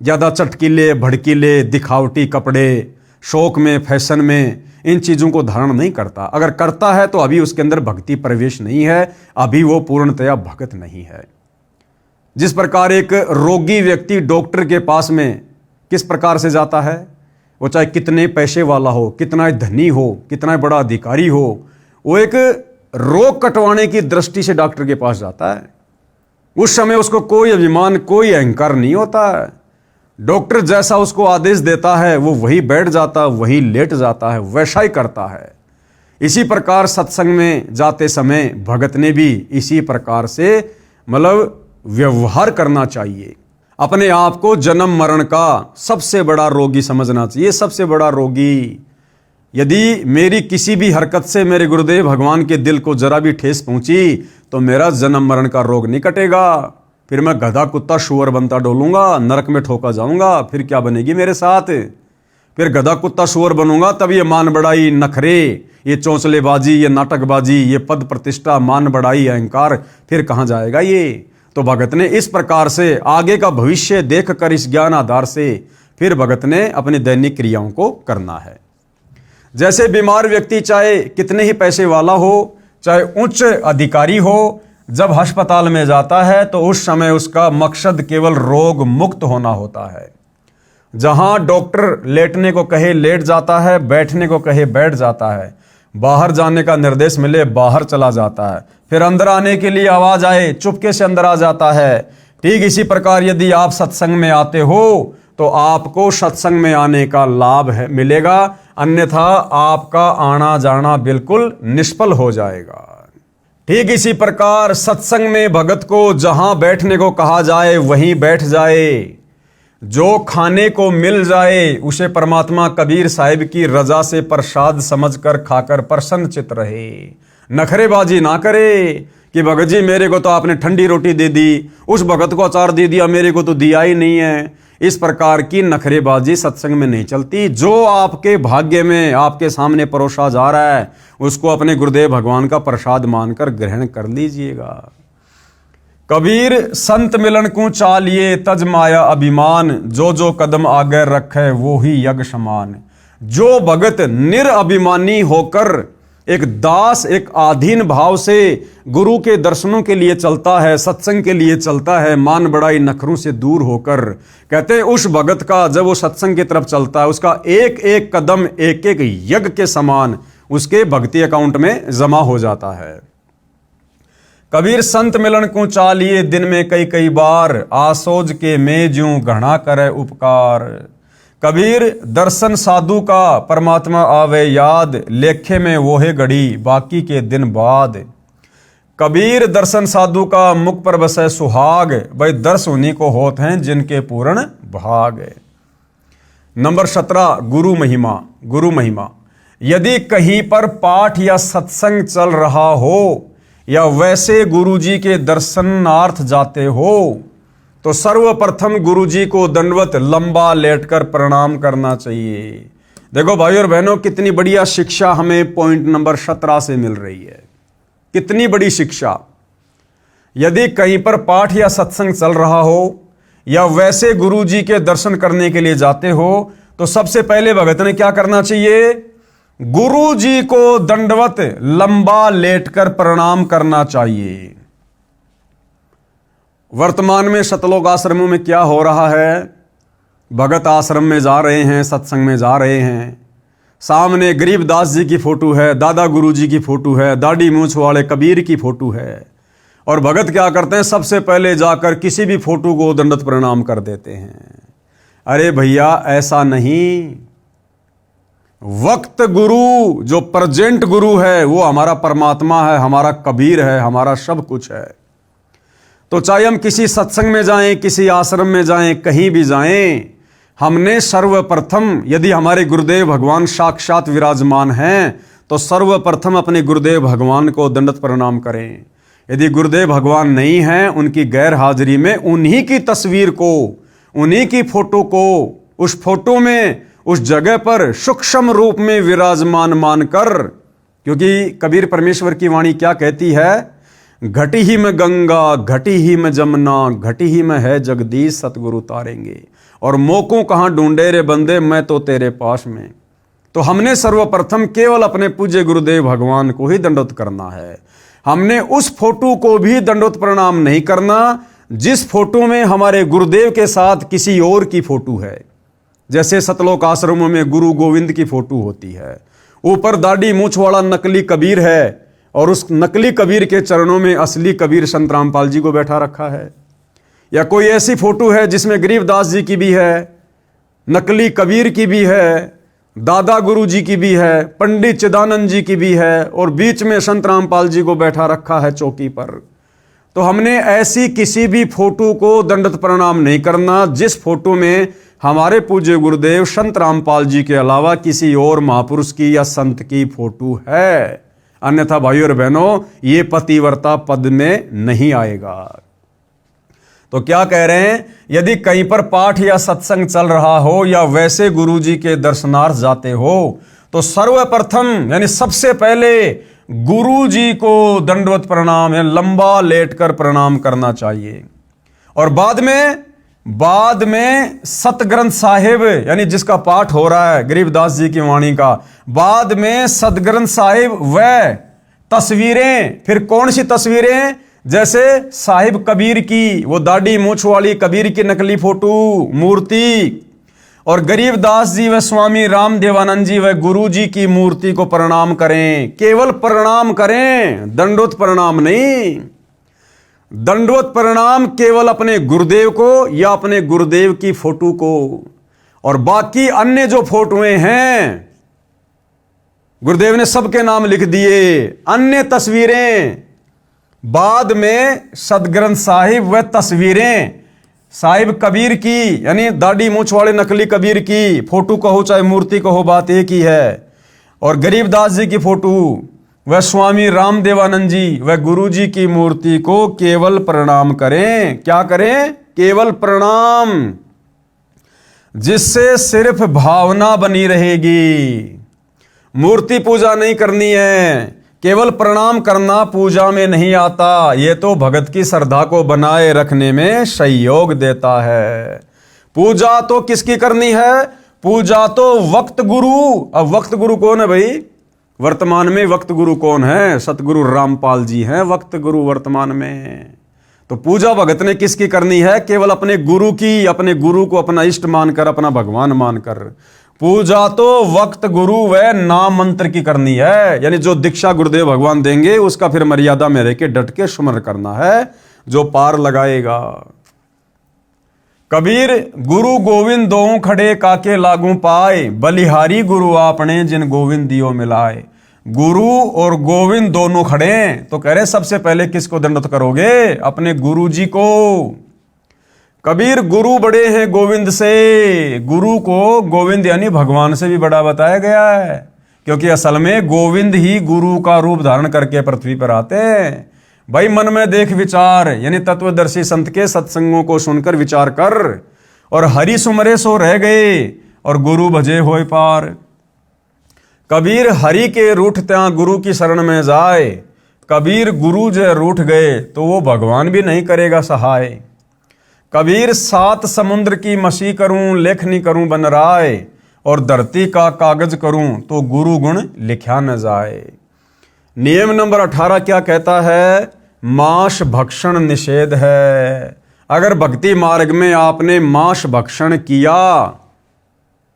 ज़्यादा चटकीले भड़कीले दिखावटी कपड़े, शौक में फैशन में इन चीज़ों को धारण नहीं करता। अगर करता है तो अभी उसके अंदर भक्ति प्रवेश नहीं है, अभी वो पूर्णतया भगत नहीं है। जिस प्रकार एक रोगी व्यक्ति डॉक्टर के पास में किस प्रकार से जाता है, वो चाहे कितने पैसे वाला हो, कितना धनी हो, कितना बड़ा अधिकारी हो, वो एक रोग कटवाने की दृष्टि से डॉक्टर के पास जाता है। उस समय उसको कोई अभिमान, कोई अहंकार नहीं होता है। डॉक्टर जैसा उसको आदेश देता है वो वही बैठ जाता है, वही लेट जाता है, वैसा ही करता है। इसी प्रकार सत्संग में जाते समय भगत ने भी इसी प्रकार से मतलब व्यवहार करना चाहिए। अपने आप को जन्म मरण का सबसे बड़ा रोगी समझना चाहिए। सबसे बड़ा रोगी, यदि मेरी किसी भी हरकत से मेरे गुरुदेव भगवान के दिल को जरा भी ठेस पहुंची तो मेरा जन्म मरण का रोग नहीं कटेगा। फिर मैं गधा कुत्ता शुअर बनता डोलूंगा, नरक में ठोका जाऊंगा, फिर क्या बनेगी मेरे साथ। फिर गधा कुत्ता शुअर बनूंगा, तब ये मान बढ़ाई, नखरे, ये चौंचलेबाजी, ये नाटकबाजी, ये पद प्रतिष्ठा, मान बढ़ाई, अहंकार फिर कहाँ जाएगा ये। तो भगत ने इस प्रकार से आगे का भविष्य देखकर इस ज्ञान आधार से फिर भगत ने अपनी दैनिक क्रियाओं को करना है। जैसे बीमार व्यक्ति चाहे कितने ही पैसे वाला हो, चाहे उच्च अधिकारी हो, जब अस्पताल में जाता है तो उस समय उसका मकसद केवल रोग मुक्त होना होता है। जहां डॉक्टर लेटने को कहे लेट जाता है, बैठने को कहे बैठ जाता है, बाहर जाने का निर्देश मिले बाहर चला जाता है, फिर अंदर आने के लिए आवाज आए चुपके से अंदर आ जाता है। ठीक इसी प्रकार यदि आप सत्संग में आते हो तो आपको सत्संग में आने का लाभ मिलेगा, अन्यथा आपका आना जाना बिल्कुल निष्फल हो जाएगा। ठीक इसी प्रकार सत्संग में भगत को जहां बैठने को कहा जाए वहीं बैठ जाए, जो खाने को मिल जाए उसे परमात्मा कबीर साहिब की रजा से प्रसाद समझकर खाकर प्रसन्न चित रहे। नखरेबाजी ना करे कि भगत जी मेरे को तो आपने ठंडी रोटी दे दी, उस भगत को अचार दे दिया, मेरे को तो दिया ही नहीं है। इस प्रकार की नखरेबाजी सत्संग में नहीं चलती। जो आपके भाग्य में आपके सामने परोसा जा रहा है उसको अपने गुरुदेव भगवान का प्रसाद मानकर ग्रहण कर लीजिएगा। कबीर संत मिलन को चालिए तज माया अभिमान, जो जो कदम आगे रखे वो ही यज्ञ समान। जो भगत निरअभिमानी होकर एक दास, एक आधीन भाव से गुरु के दर्शनों के लिए चलता है, सत्संग के लिए चलता है, मान बढ़ाई नखरों से दूर होकर, कहते हैं उस भगत का जब वो सत्संग की तरफ चलता है उसका एक एक कदम एक एक यज्ञ के समान उसके भक्ति अकाउंट में जमा हो जाता है। कबीर संत मिलन को चालिए दिन में कई कई बार, आसोज के में ज्यों घना करे उपकार। कबीर दर्शन साधु का परमात्मा आवे याद, लेखे में वो है घड़ी बाकी के दिन बाद। कबीर दर्शन साधु का मुख पर बसे सुहाग, भाई दर्श उन्हीं को होते हैं जिनके पूर्ण भाग। नंबर 17 गुरु महिमा। गुरु महिमा, यदि कहीं पर पाठ या सत्संग चल रहा हो या वैसे गुरु जी के दर्शनार्थ जाते हो तो सर्वप्रथम गुरु जी को दंडवत लंबा लेटकर प्रणाम करना चाहिए। देखो भाई और बहनों, कितनी बढ़िया शिक्षा हमें पॉइंट नंबर 17 से मिल रही है। कितनी बड़ी शिक्षा। यदि कहीं पर पाठ या सत्संग चल रहा हो या वैसे गुरु जी के दर्शन करने के लिए जाते हो तो सबसे पहले भगत ने क्या करना चाहिए? गुरु जी को दंडवत लंबा लेटकर प्रणाम करना चाहिए। वर्तमान में सतलोक आश्रमों में क्या हो रहा है? भगत आश्रम में जा रहे हैं, सत्संग में जा रहे हैं, सामने गरीबदास जी की फोटो है, दादा गुरु जी की फोटो है, दाढ़ी मूंछ वाले कबीर की फोटो है, और भगत क्या करते हैं? सबसे पहले जाकर किसी भी फोटो को दंडवत प्रणाम कर देते हैं। अरे भैया ऐसा नहीं। वक्त गुरु, जो प्रेजेंट गुरु है, वो हमारा परमात्मा है, हमारा कबीर है, हमारा सब कुछ है। तो चाहे हम किसी सत्संग में जाएं, किसी आश्रम में जाएं, कहीं भी जाएं, हमने सर्वप्रथम, यदि हमारे गुरुदेव भगवान साक्षात विराजमान हैं, तो सर्वप्रथम अपने गुरुदेव भगवान को दंडवत प्रणाम करें। यदि गुरुदेव भगवान नहीं हैं, उनकी गैर हाजिरी में उन्हीं की तस्वीर को, उन्हीं की फोटो को, उस फोटो में, उस जगह पर सूक्ष्म रूप में विराजमान मानकर, क्योंकि कबीर परमेश्वर की वाणी क्या कहती है, घटी ही में गंगा, घटी ही में जमुना, घटी ही में है जगदीश, सतगुरु तारेंगे। और मोको कहाँ ढूंढे रे बंदे, मैं तो तेरे पास में। तो हमने सर्वप्रथम केवल अपने पूज्य गुरुदेव भगवान को ही दंडवत करना है। हमने उस फोटो को भी दंडवत प्रणाम नहीं करना जिस फोटो में हमारे गुरुदेव के साथ किसी और की फोटो है। जैसे सतलोक आश्रमों में गुरु गोविंद की फोटो होती है, ऊपर दाढ़ी मूछ वाला नकली कबीर है, और उस नकली कबीर के चरणों में असली कबीर संत रामपाल जी को बैठा रखा है। या कोई ऐसी फोटो है जिसमें गरीबदास जी की भी है, नकली कबीर की भी है, दादा गुरु जी की भी है, पंडित चिदानंद जी की भी है, और बीच में संत रामपाल जी को बैठा रखा है चौकी पर। तो हमने ऐसी किसी भी फोटो को दंडवत प्रणाम नहीं करना जिस फोटो में हमारे पूज्य गुरुदेव संत रामपाल जी के अलावा किसी और महापुरुष की या संत की फोटो है। अन्यथा भाइयों और बहनों, ये पतिव्रता पद में नहीं आएगा। तो क्या कह रहे हैं, यदि कहीं पर पाठ या सत्संग चल रहा हो या वैसे गुरु जी के दर्शनार्थ जाते हो, तो सर्वप्रथम यानी सबसे पहले गुरु जी को दंडवत प्रणाम है, लंबा लेटकर प्रणाम करना चाहिए। और बाद में सतग्रंथ साहिब यानी जिसका पाठ हो रहा है गरीबदास जी की वाणी का, बाद में सतग्रंथ साहिब व तस्वीरें। फिर कौन सी तस्वीरें, जैसे साहिब कबीर की, वो दाढ़ी मूछ वाली कबीर की नकली फोटो मूर्ति, और गरीबदास जी व स्वामी राम देवानंद जी व गुरु जी की मूर्ति को प्रणाम करें। केवल प्रणाम करें, दंडवत प्रणाम नहीं। दंडवत प्रणाम केवल अपने गुरुदेव को या अपने गुरुदेव की फोटो को। और बाकी अन्य जो फोटोएं हैं, गुरुदेव ने सबके नाम लिख दिए। अन्य तस्वीरें बाद में सदग्रंथ साहिब व तस्वीरें साहिब कबीर की यानी दाढ़ी मूछ वाले नकली कबीर की फोटो कहो चाहे मूर्ति कहो, बात एक ही है। और गरीबदास जी की फोटो व स्वामी राम देवानंद जी व गुरु जी की मूर्ति को केवल प्रणाम करें। क्या करें? केवल प्रणाम, जिससे सिर्फ भावना बनी रहेगी। मूर्ति पूजा नहीं करनी है, केवल प्रणाम करना पूजा में नहीं आता। ये तो भगत की श्रद्धा को बनाए रखने में सहयोग देता है। पूजा तो किसकी करनी है? पूजा तो वक्त गुरु। अब वक्त गुरु कौन है भाई? वर्तमान में वक्त गुरु कौन है? सतगुरु रामपाल जी हैं वक्त गुरु वर्तमान में। तो पूजा भगत ने किसकी करनी है? केवल अपने गुरु की, अपने गुरु को अपना इष्ट मानकर, अपना भगवान मानकर। पूजा तो वक्त गुरु व नाम मंत्र की करनी है, यानी जो दीक्षा गुरुदेव भगवान देंगे उसका फिर मर्यादा में रह के डट के सुमर करना है, जो पार लगाएगा। कबीर गुरु गोविंद दोऊ खड़े काके लागू पाए, बलिहारी गुरु आपने जिन गोविंद दियो मिलाए। गुरु और गोविंद दोनों खड़े, तो कह रहे सबसे पहले किसको दंडवत करोगे? अपने गुरु जी को। कबीर गुरु बड़े हैं गोविंद से। गुरु को गोविंद यानी भगवान से भी बड़ा बताया गया है, क्योंकि असल में गोविंद ही गुरु का रूप धारण करके पृथ्वी पर आते हैं। भाई मन में देख विचार, यानी तत्वदर्शी संत के सत्संगों को सुनकर विचार कर, और हरि सुमरे सो रह गए और गुरु भजे होए पार। कबीर हरि के रूठ त्या गुरु की शरण में जाए। कबीर गुरु जो रूठ गए तो वो भगवान भी नहीं करेगा सहाय। कबीर सात समुद्र की मसी करूं, लेखनी करूं बन राय, और धरती का कागज करूं तो गुरु गुण लिखा न जाए। नियम नंबर 18 क्या कहता है? मांस भक्षण निषेध है। अगर भक्ति मार्ग में आपने मांस भक्षण किया,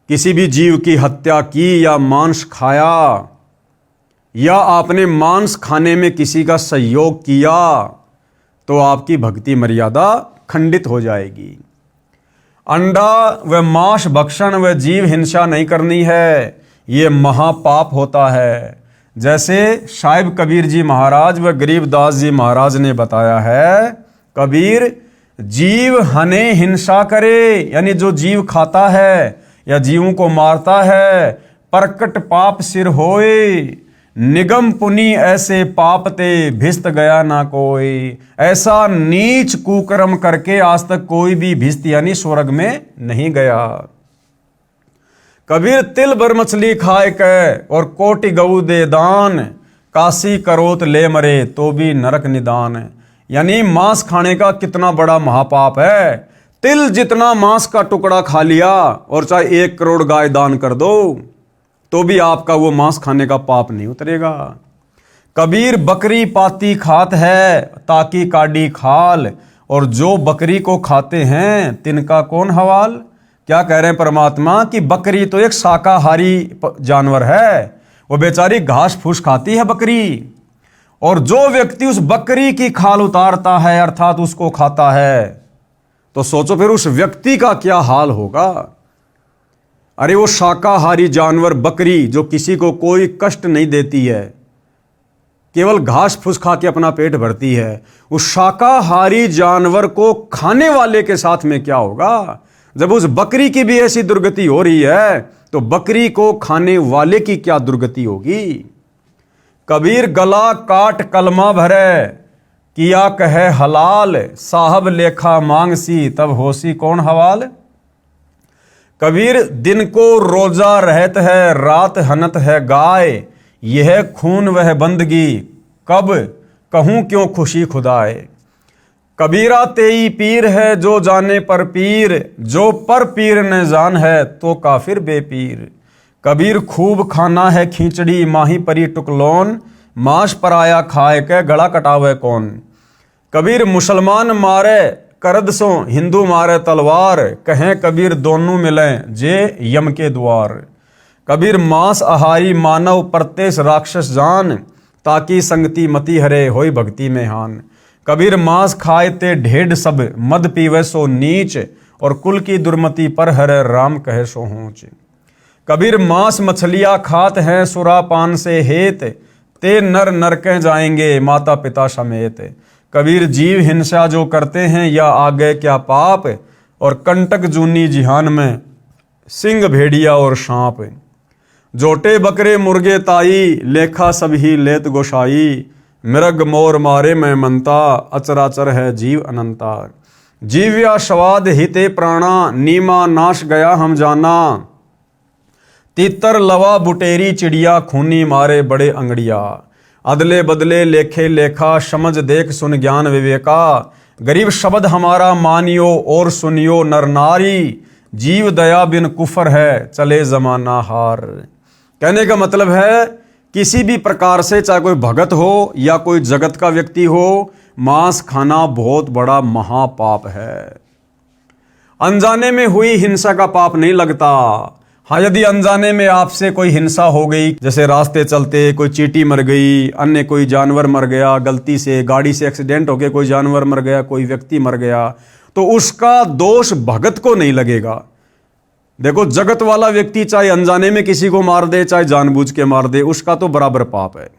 किसी भी जीव की हत्या की या मांस खाया, या आपने मांस खाने में किसी का सहयोग किया, तो आपकी भक्ति मर्यादा खंडित हो जाएगी। अंडा व मांस भक्षण व जीव हिंसा नहीं करनी है, ये महापाप होता है। जैसे साहिब कबीर जी महाराज व गरीबदास जी महाराज ने बताया है, कबीर जीव हने हिंसा करे, यानी जो जीव खाता है या जीवों को मारता है, प्रकट पाप सिर होए, निगम पुनि ऐसे पाप ते भिस्त गया ना कोई। ऐसा नीच कुकर्म करके आज तक कोई भी भिस्त यानी स्वर्ग में नहीं गया। कबीर तिल भर मछली खाए के और कोटि गऊ दे दान, काशी करोत ले मरे तो भी नरक निदान। यानी मांस खाने का कितना बड़ा महापाप है। तिल जितना मांस का टुकड़ा खा लिया और चाहे 1 करोड़ गाय दान कर दो तो भी आपका वो मांस खाने का पाप नहीं उतरेगा। कबीर बकरी पाती खात है ताकि काडी खाल, और जो बकरी को खाते हैं तिनका कौन हवाल। क्या कह रहे हैं परमात्मा कि बकरी तो एक शाकाहारी जानवर है, वो बेचारी घास फूस खाती है बकरी, और जो व्यक्ति उस बकरी की खाल उतारता है अर्थात उसको खाता है, तो सोचो फिर उस व्यक्ति का क्या हाल होगा। अरे वो शाकाहारी जानवर बकरी जो किसी को कोई कष्ट नहीं देती है, केवल घास फूस खा के अपना पेट भरती है, उस शाकाहारी जानवर को खाने वाले के साथ में क्या होगा। जब उस बकरी की भी ऐसी दुर्गति हो रही है तो बकरी को खाने वाले की क्या दुर्गति होगी। कबीर गला काट कलमा भरे, किया कहे हलाल, साहब लेखा मांगसी तब होसी कौन हवाल। कबीर दिन को रोजा रहत है, रात हनत है गाय, यह खून वह बंदगी, कब कहूं क्यों खुशी खुदाए। कबीरा तेई पीर है जो जाने पर पीर, जो पर पीर न जान है तो काफिर बेपीर। कबीर खूब खाना है खिचड़ी, माही परी टुकलोन, मांस पराया खाए के गला कटावे कौन। कबीर मुसलमान मारे करद सो हिंदू मारे तलवार, कहें कबीर दोनों मिलें जे यम के द्वार। कबीर मांस आहारी मानव प्रत्येष राक्षस जान, ताकि संगति मति हरे होई भक्ति में हान। कबीर मांस खाए ते ढेढ़ सब, मद पीवे सो नीच, और कुल की दुर्मति पर हरे राम कहे सो ऊंच। कबीर मांस मछलियां खात हैं सुरापान से हेत, ते नर नरके जाएंगे माता पिता समेत। कबीर जीव हिंसा जो करते हैं या आगे क्या पाप, और कंटक जूनी जिहान में सिंह भेड़िया और सांप। जोटे बकरे मुर्गे ताई, लेखा सब ही लेत गोसाई, मृग मोर मारे में मनता, अचराचर है जीव अनंता। जीव्या स्वाद हिते प्राणा, नीमा नाश गया हम जाना, तीतर लवा बुटेरी चिड़िया, खूनी मारे बड़े अंगड़िया। अदले बदले लेखे लेखा, समझ देख सुन ज्ञान विवेका। गरीब शब्द हमारा मानियो और सुनियो नर नारी, जीव दया बिन कुफर है चले जमाना हार। कहने का मतलब है किसी भी प्रकार से, चाहे कोई भगत हो या कोई जगत का व्यक्ति हो, मांस खाना बहुत बड़ा महापाप है। अनजाने में हुई हिंसा का पाप नहीं लगता। हाँ, यदि अनजाने में आपसे कोई हिंसा हो गई, जैसे रास्ते चलते कोई चींटी मर गई, अन्य कोई जानवर मर गया, गलती से गाड़ी से एक्सीडेंट हो गया, कोई जानवर मर गया, कोई व्यक्ति मर गया, तो उसका दोष भगत को नहीं लगेगा। देखो, जगत वाला व्यक्ति चाहे अनजाने में किसी को मार दे, चाहे जानबूझ के मार दे, उसका तो बराबर पाप है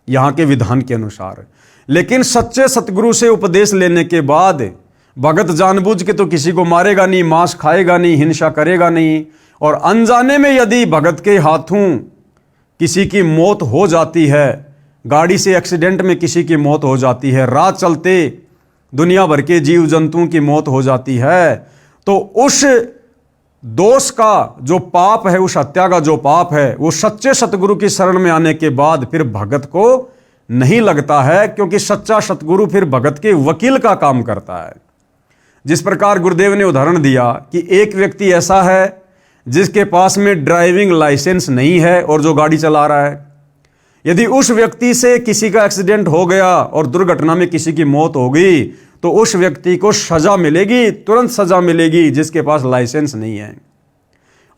यहां के विधान के अनुसार। लेकिन सच्चे सतगुरु से उपदेश लेने के बाद भगत जानबूझ के तो किसी को मारेगा नहीं, मांस खाएगा नहीं, हिंसा करेगा नहीं। और अनजाने में यदि भगत के हाथों किसी की मौत हो जाती है, गाड़ी से एक्सीडेंट में किसी की मौत हो जाती है, राह चलते दुनिया भर के जीव जंतुओं की मौत हो जाती है, तो उस दोष का जो पाप है, उस हत्या का जो पाप है, वो सच्चे सतगुरु की शरण में आने के बाद फिर भगत को नहीं लगता है, क्योंकि सच्चा सतगुरु फिर भगत के वकील का काम करता है। जिस प्रकार गुरुदेव ने उदाहरण दिया कि एक व्यक्ति ऐसा है जिसके पास में ड्राइविंग लाइसेंस नहीं है और जो गाड़ी चला रहा है, यदि उस व्यक्ति से किसी का एक्सीडेंट हो गया और दुर्घटना में किसी की मौत हो गई, तो उस व्यक्ति को सजा मिलेगी, तुरंत सजा मिलेगी, जिसके पास लाइसेंस नहीं है।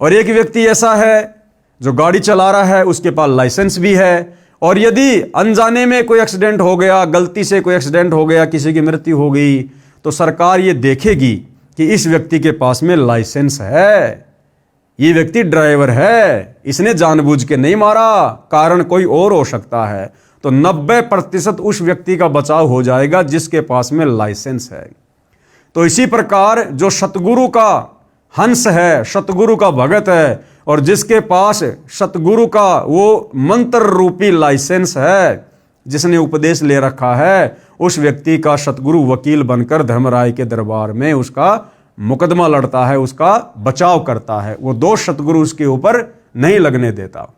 और एक व्यक्ति ऐसा है जो गाड़ी चला रहा है, उसके पास लाइसेंस भी है, और यदि अनजाने में कोई एक्सीडेंट हो गया, गलती से कोई एक्सीडेंट हो गया, किसी की मृत्यु हो गई, तो सरकार ये देखेगी कि इस व्यक्ति के पास में लाइसेंस है, ये व्यक्ति ड्राइवर है, इसने जानबूझ के नहीं मारा, कारण कोई और हो सकता है, तो 90% उस व्यक्ति का बचाव हो जाएगा जिसके पास में लाइसेंस है। तो इसी प्रकार जो सतगुरु का हंस है, सतगुरु का भगत है, और जिसके पास सतगुरु का वो मंत्र रूपी लाइसेंस है, जिसने उपदेश ले रखा है, उस व्यक्ति का सतगुरु वकील बनकर धर्मराय के दरबार में उसका मुकदमा लड़ता है, उसका बचाव करता है। वो दोष सतगुरु उसके ऊपर नहीं लगने देता।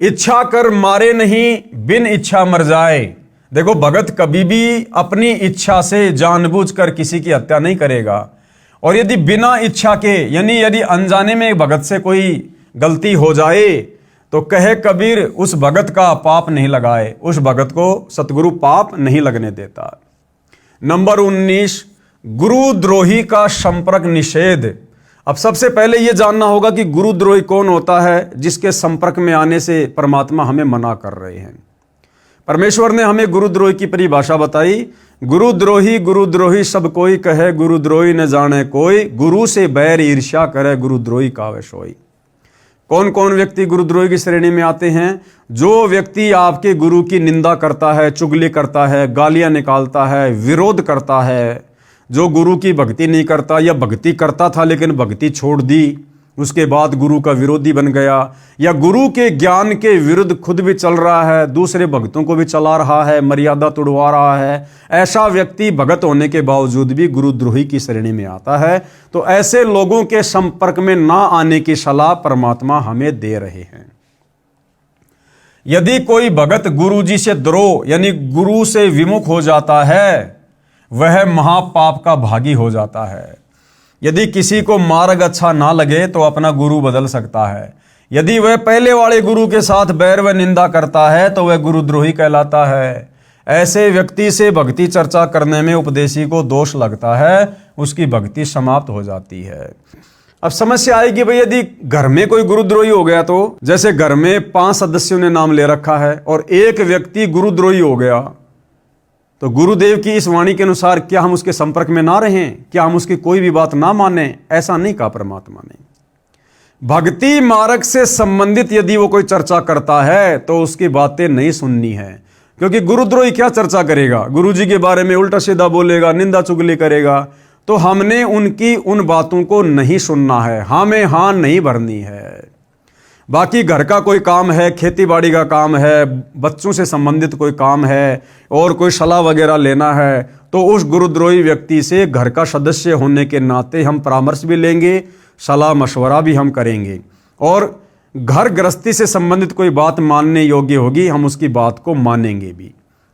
इच्छा कर मारे नहीं, बिन इच्छा मर जाए। देखो, भगत कभी भी अपनी इच्छा से जानबूझकर किसी की हत्या नहीं करेगा, और यदि बिना इच्छा के, यानी यदि अनजाने में भगत से कोई गलती हो जाए, तो कहे कबीर उस भगत का पाप नहीं लगाए, उस भगत को सतगुरु पाप नहीं लगने देता। नंबर 19, गुरुद्रोही का संपर्क निषेध। अब सबसे पहले यह जानना होगा कि गुरुद्रोही कौन होता है, जिसके संपर्क में आने से परमात्मा हमें मना कर रहे हैं। परमेश्वर ने हमें गुरुद्रोही की परिभाषा बताई। गुरुद्रोही सब कोई कहे, गुरुद्रोही न जाने कोई, गुरु से बैर ईर्ष्या करे, गुरुद्रोही कावे सोई। कौन कौन व्यक्ति गुरुद्रोही की श्रेणी में आते हैं? जो व्यक्ति आपके गुरु की निंदा करता है, चुगली करता है, गालियां निकालता है, विरोध करता है, जो गुरु की भक्ति नहीं करता, या भक्ति करता था लेकिन भक्ति छोड़ दी, उसके बाद गुरु का विरोधी बन गया, या गुरु के ज्ञान के विरुद्ध खुद भी चल रहा है, दूसरे भक्तों को भी चला रहा है, मर्यादा तोड़वा रहा है, ऐसा व्यक्ति भगत होने के बावजूद भी गुरुद्रोही की श्रेणी में आता है। तो ऐसे लोगों के संपर्क में ना आने की सलाह परमात्मा हमें दे रहे हैं। यदि कोई भगत गुरु जी से द्रोह यानी गुरु से विमुख हो जाता है, वह महापाप का भागी हो जाता है। यदि किसी को मार्ग अच्छा ना लगे तो अपना गुरु बदल सकता है। यदि वह पहले वाले गुरु के साथ बैर व निंदा करता है तो वह गुरुद्रोही कहलाता है। ऐसे व्यक्ति से भक्ति चर्चा करने में उपदेशी को दोष लगता है, उसकी भक्ति समाप्त हो जाती है। अब समस्या आएगी भाई, यदि घर में कोई गुरुद्रोही हो गया, तो जैसे घर में 5 सदस्यों ने नाम ले रखा है और एक व्यक्ति गुरुद्रोही हो गया, तो गुरुदेव की इस वाणी के अनुसार क्या हम उसके संपर्क में ना रहें? क्या हम उसकी कोई भी बात ना माने? ऐसा नहीं कहा परमात्मा ने। भक्ति मार्ग से संबंधित यदि वो कोई चर्चा करता है तो उसकी बातें नहीं सुननी है, क्योंकि गुरुद्रोही क्या चर्चा करेगा? गुरु जी के बारे में उल्टा सीधा बोलेगा, निंदा चुगली करेगा। तो हमने उनकी उन बातों को नहीं सुनना है, हमें हाँ नहीं भरनी है। बाकी घर का कोई काम है, खेती बाड़ी का काम है, बच्चों से संबंधित कोई काम है, और कोई सलाह वगैरह लेना है, तो उस गुरुद्रोही व्यक्ति से घर का सदस्य होने के नाते हम परामर्श भी लेंगे, सलाह मशवरा भी हम करेंगे, और घर गृहस्थी से संबंधित कोई बात मानने योग्य होगी, हम उसकी बात को मानेंगे भी।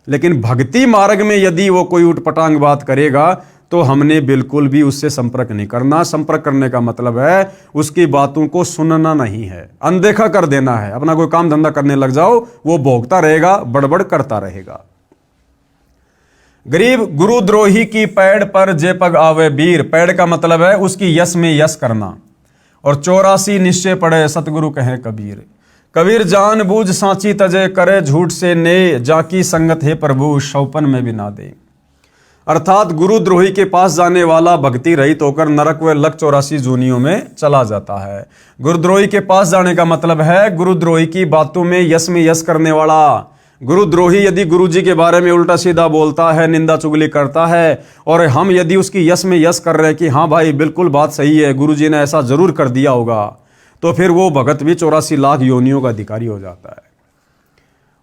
लेकिन भक्ति मार्ग में यदि वो कोई उटपटांग बात करेगा तो हमने बिल्कुल भी उससे संपर्क नहीं करना। संपर्क करने का मतलब है उसकी बातों को सुनना नहीं है, अनदेखा कर देना है। अपना कोई काम धंधा करने लग जाओ, वो भोगता रहेगा, बड़बड़ करता रहेगा। गरीब गुरुद्रोही की पैड़ पर जे पग आवे बीर। पैड़ का मतलब है उसकी यश में यश करना। और 84 निश्चय पड़े सतगुरु कहे कबीर। कबीर जान बूझ सांची तजे करे, झूठ से ने जाकी संगत है प्रभु, शौपन में भी ना दे। अर्थात गुरुद्रोही के पास जाने वाला भक्ति रहित होकर नरक व लक 84 जूनियों में चला जाता है। गुरुद्रोही के पास जाने का मतलब है गुरुद्रोही की बातों में यश करने वाला। गुरुद्रोही यदि गुरु जी के बारे में उल्टा सीधा बोलता है, निंदा चुगली करता है, और हम यदि उसकी यश में यश कर रहे हैं कि हाँ भाई बिल्कुल बात सही है, गुरु जी ने ऐसा जरूर कर दिया होगा, तो फिर वो भगत भी 84 लाख योनियों का अधिकारी हो जाता है।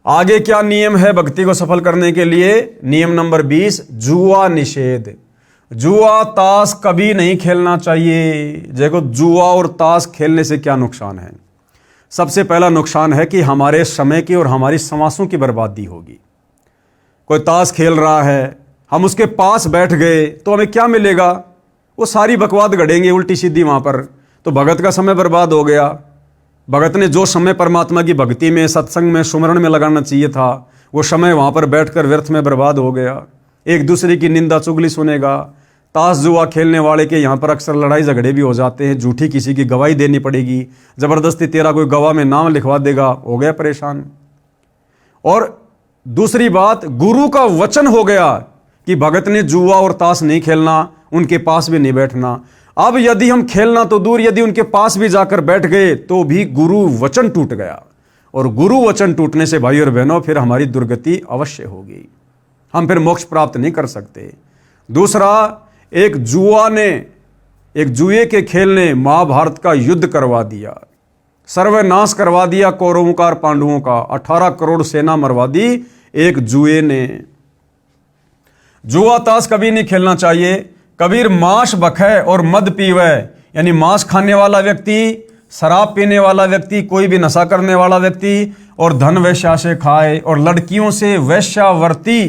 आगे क्या नियम है भक्ति को सफल करने के लिए? नियम नंबर 20, जुआ निषेध। जुआ ताश कभी नहीं खेलना चाहिए। देखो, जुआ और ताश खेलने से क्या नुकसान है? सबसे पहला नुकसान है कि हमारे समय की और हमारी समासों की बर्बादी होगी। कोई ताश खेल रहा है, हम उसके पास बैठ गए तो हमें क्या मिलेगा? वो सारी बकवाद गढ़ेंगे उल्टी सीधी वहां पर, तो भगत का समय बर्बाद हो गया। भगत ने जो समय परमात्मा की भक्ति में, सत्संग में, सुमरण में लगाना चाहिए था, वो समय वहां पर बैठकर व्यर्थ में बर्बाद हो गया। एक दूसरे की निंदा चुगली सुनेगा। ताश जुआ खेलने वाले के यहाँ पर अक्सर लड़ाई झगड़े भी हो जाते हैं, झूठी किसी की गवाही देनी पड़ेगी, जबरदस्ती तेरा कोई गवाह में नाम लिखवा देगा, हो गया परेशान। और दूसरी बात, गुरु का वचन हो गया कि भगत ने जुआ और ताश नहीं खेलना, उनके पास भी नहीं बैठना। अब यदि हम खेलना तो दूर, यदि उनके पास भी जाकर बैठ गए तो भी गुरु वचन टूट गया, और गुरु वचन टूटने से भाई और बहनों फिर हमारी दुर्गति अवश्य होगी, हम फिर मोक्ष प्राप्त नहीं कर सकते। दूसरा, एक जुए के खेल ने महाभारत का युद्ध करवा दिया, सर्वनाश करवा दिया कौरवों का और पांडवों का। 18 करोड़ सेना मरवा दी एक जुए ने। जुआ ताश कभी नहीं खेलना चाहिए। कबीर मांस बखे और मद पीवे, यानी मांस खाने वाला व्यक्ति, शराब पीने वाला व्यक्ति, कोई भी नशा करने वाला व्यक्ति, और धन वैश्या से खाए, और लड़कियों से वैश्यावर्ती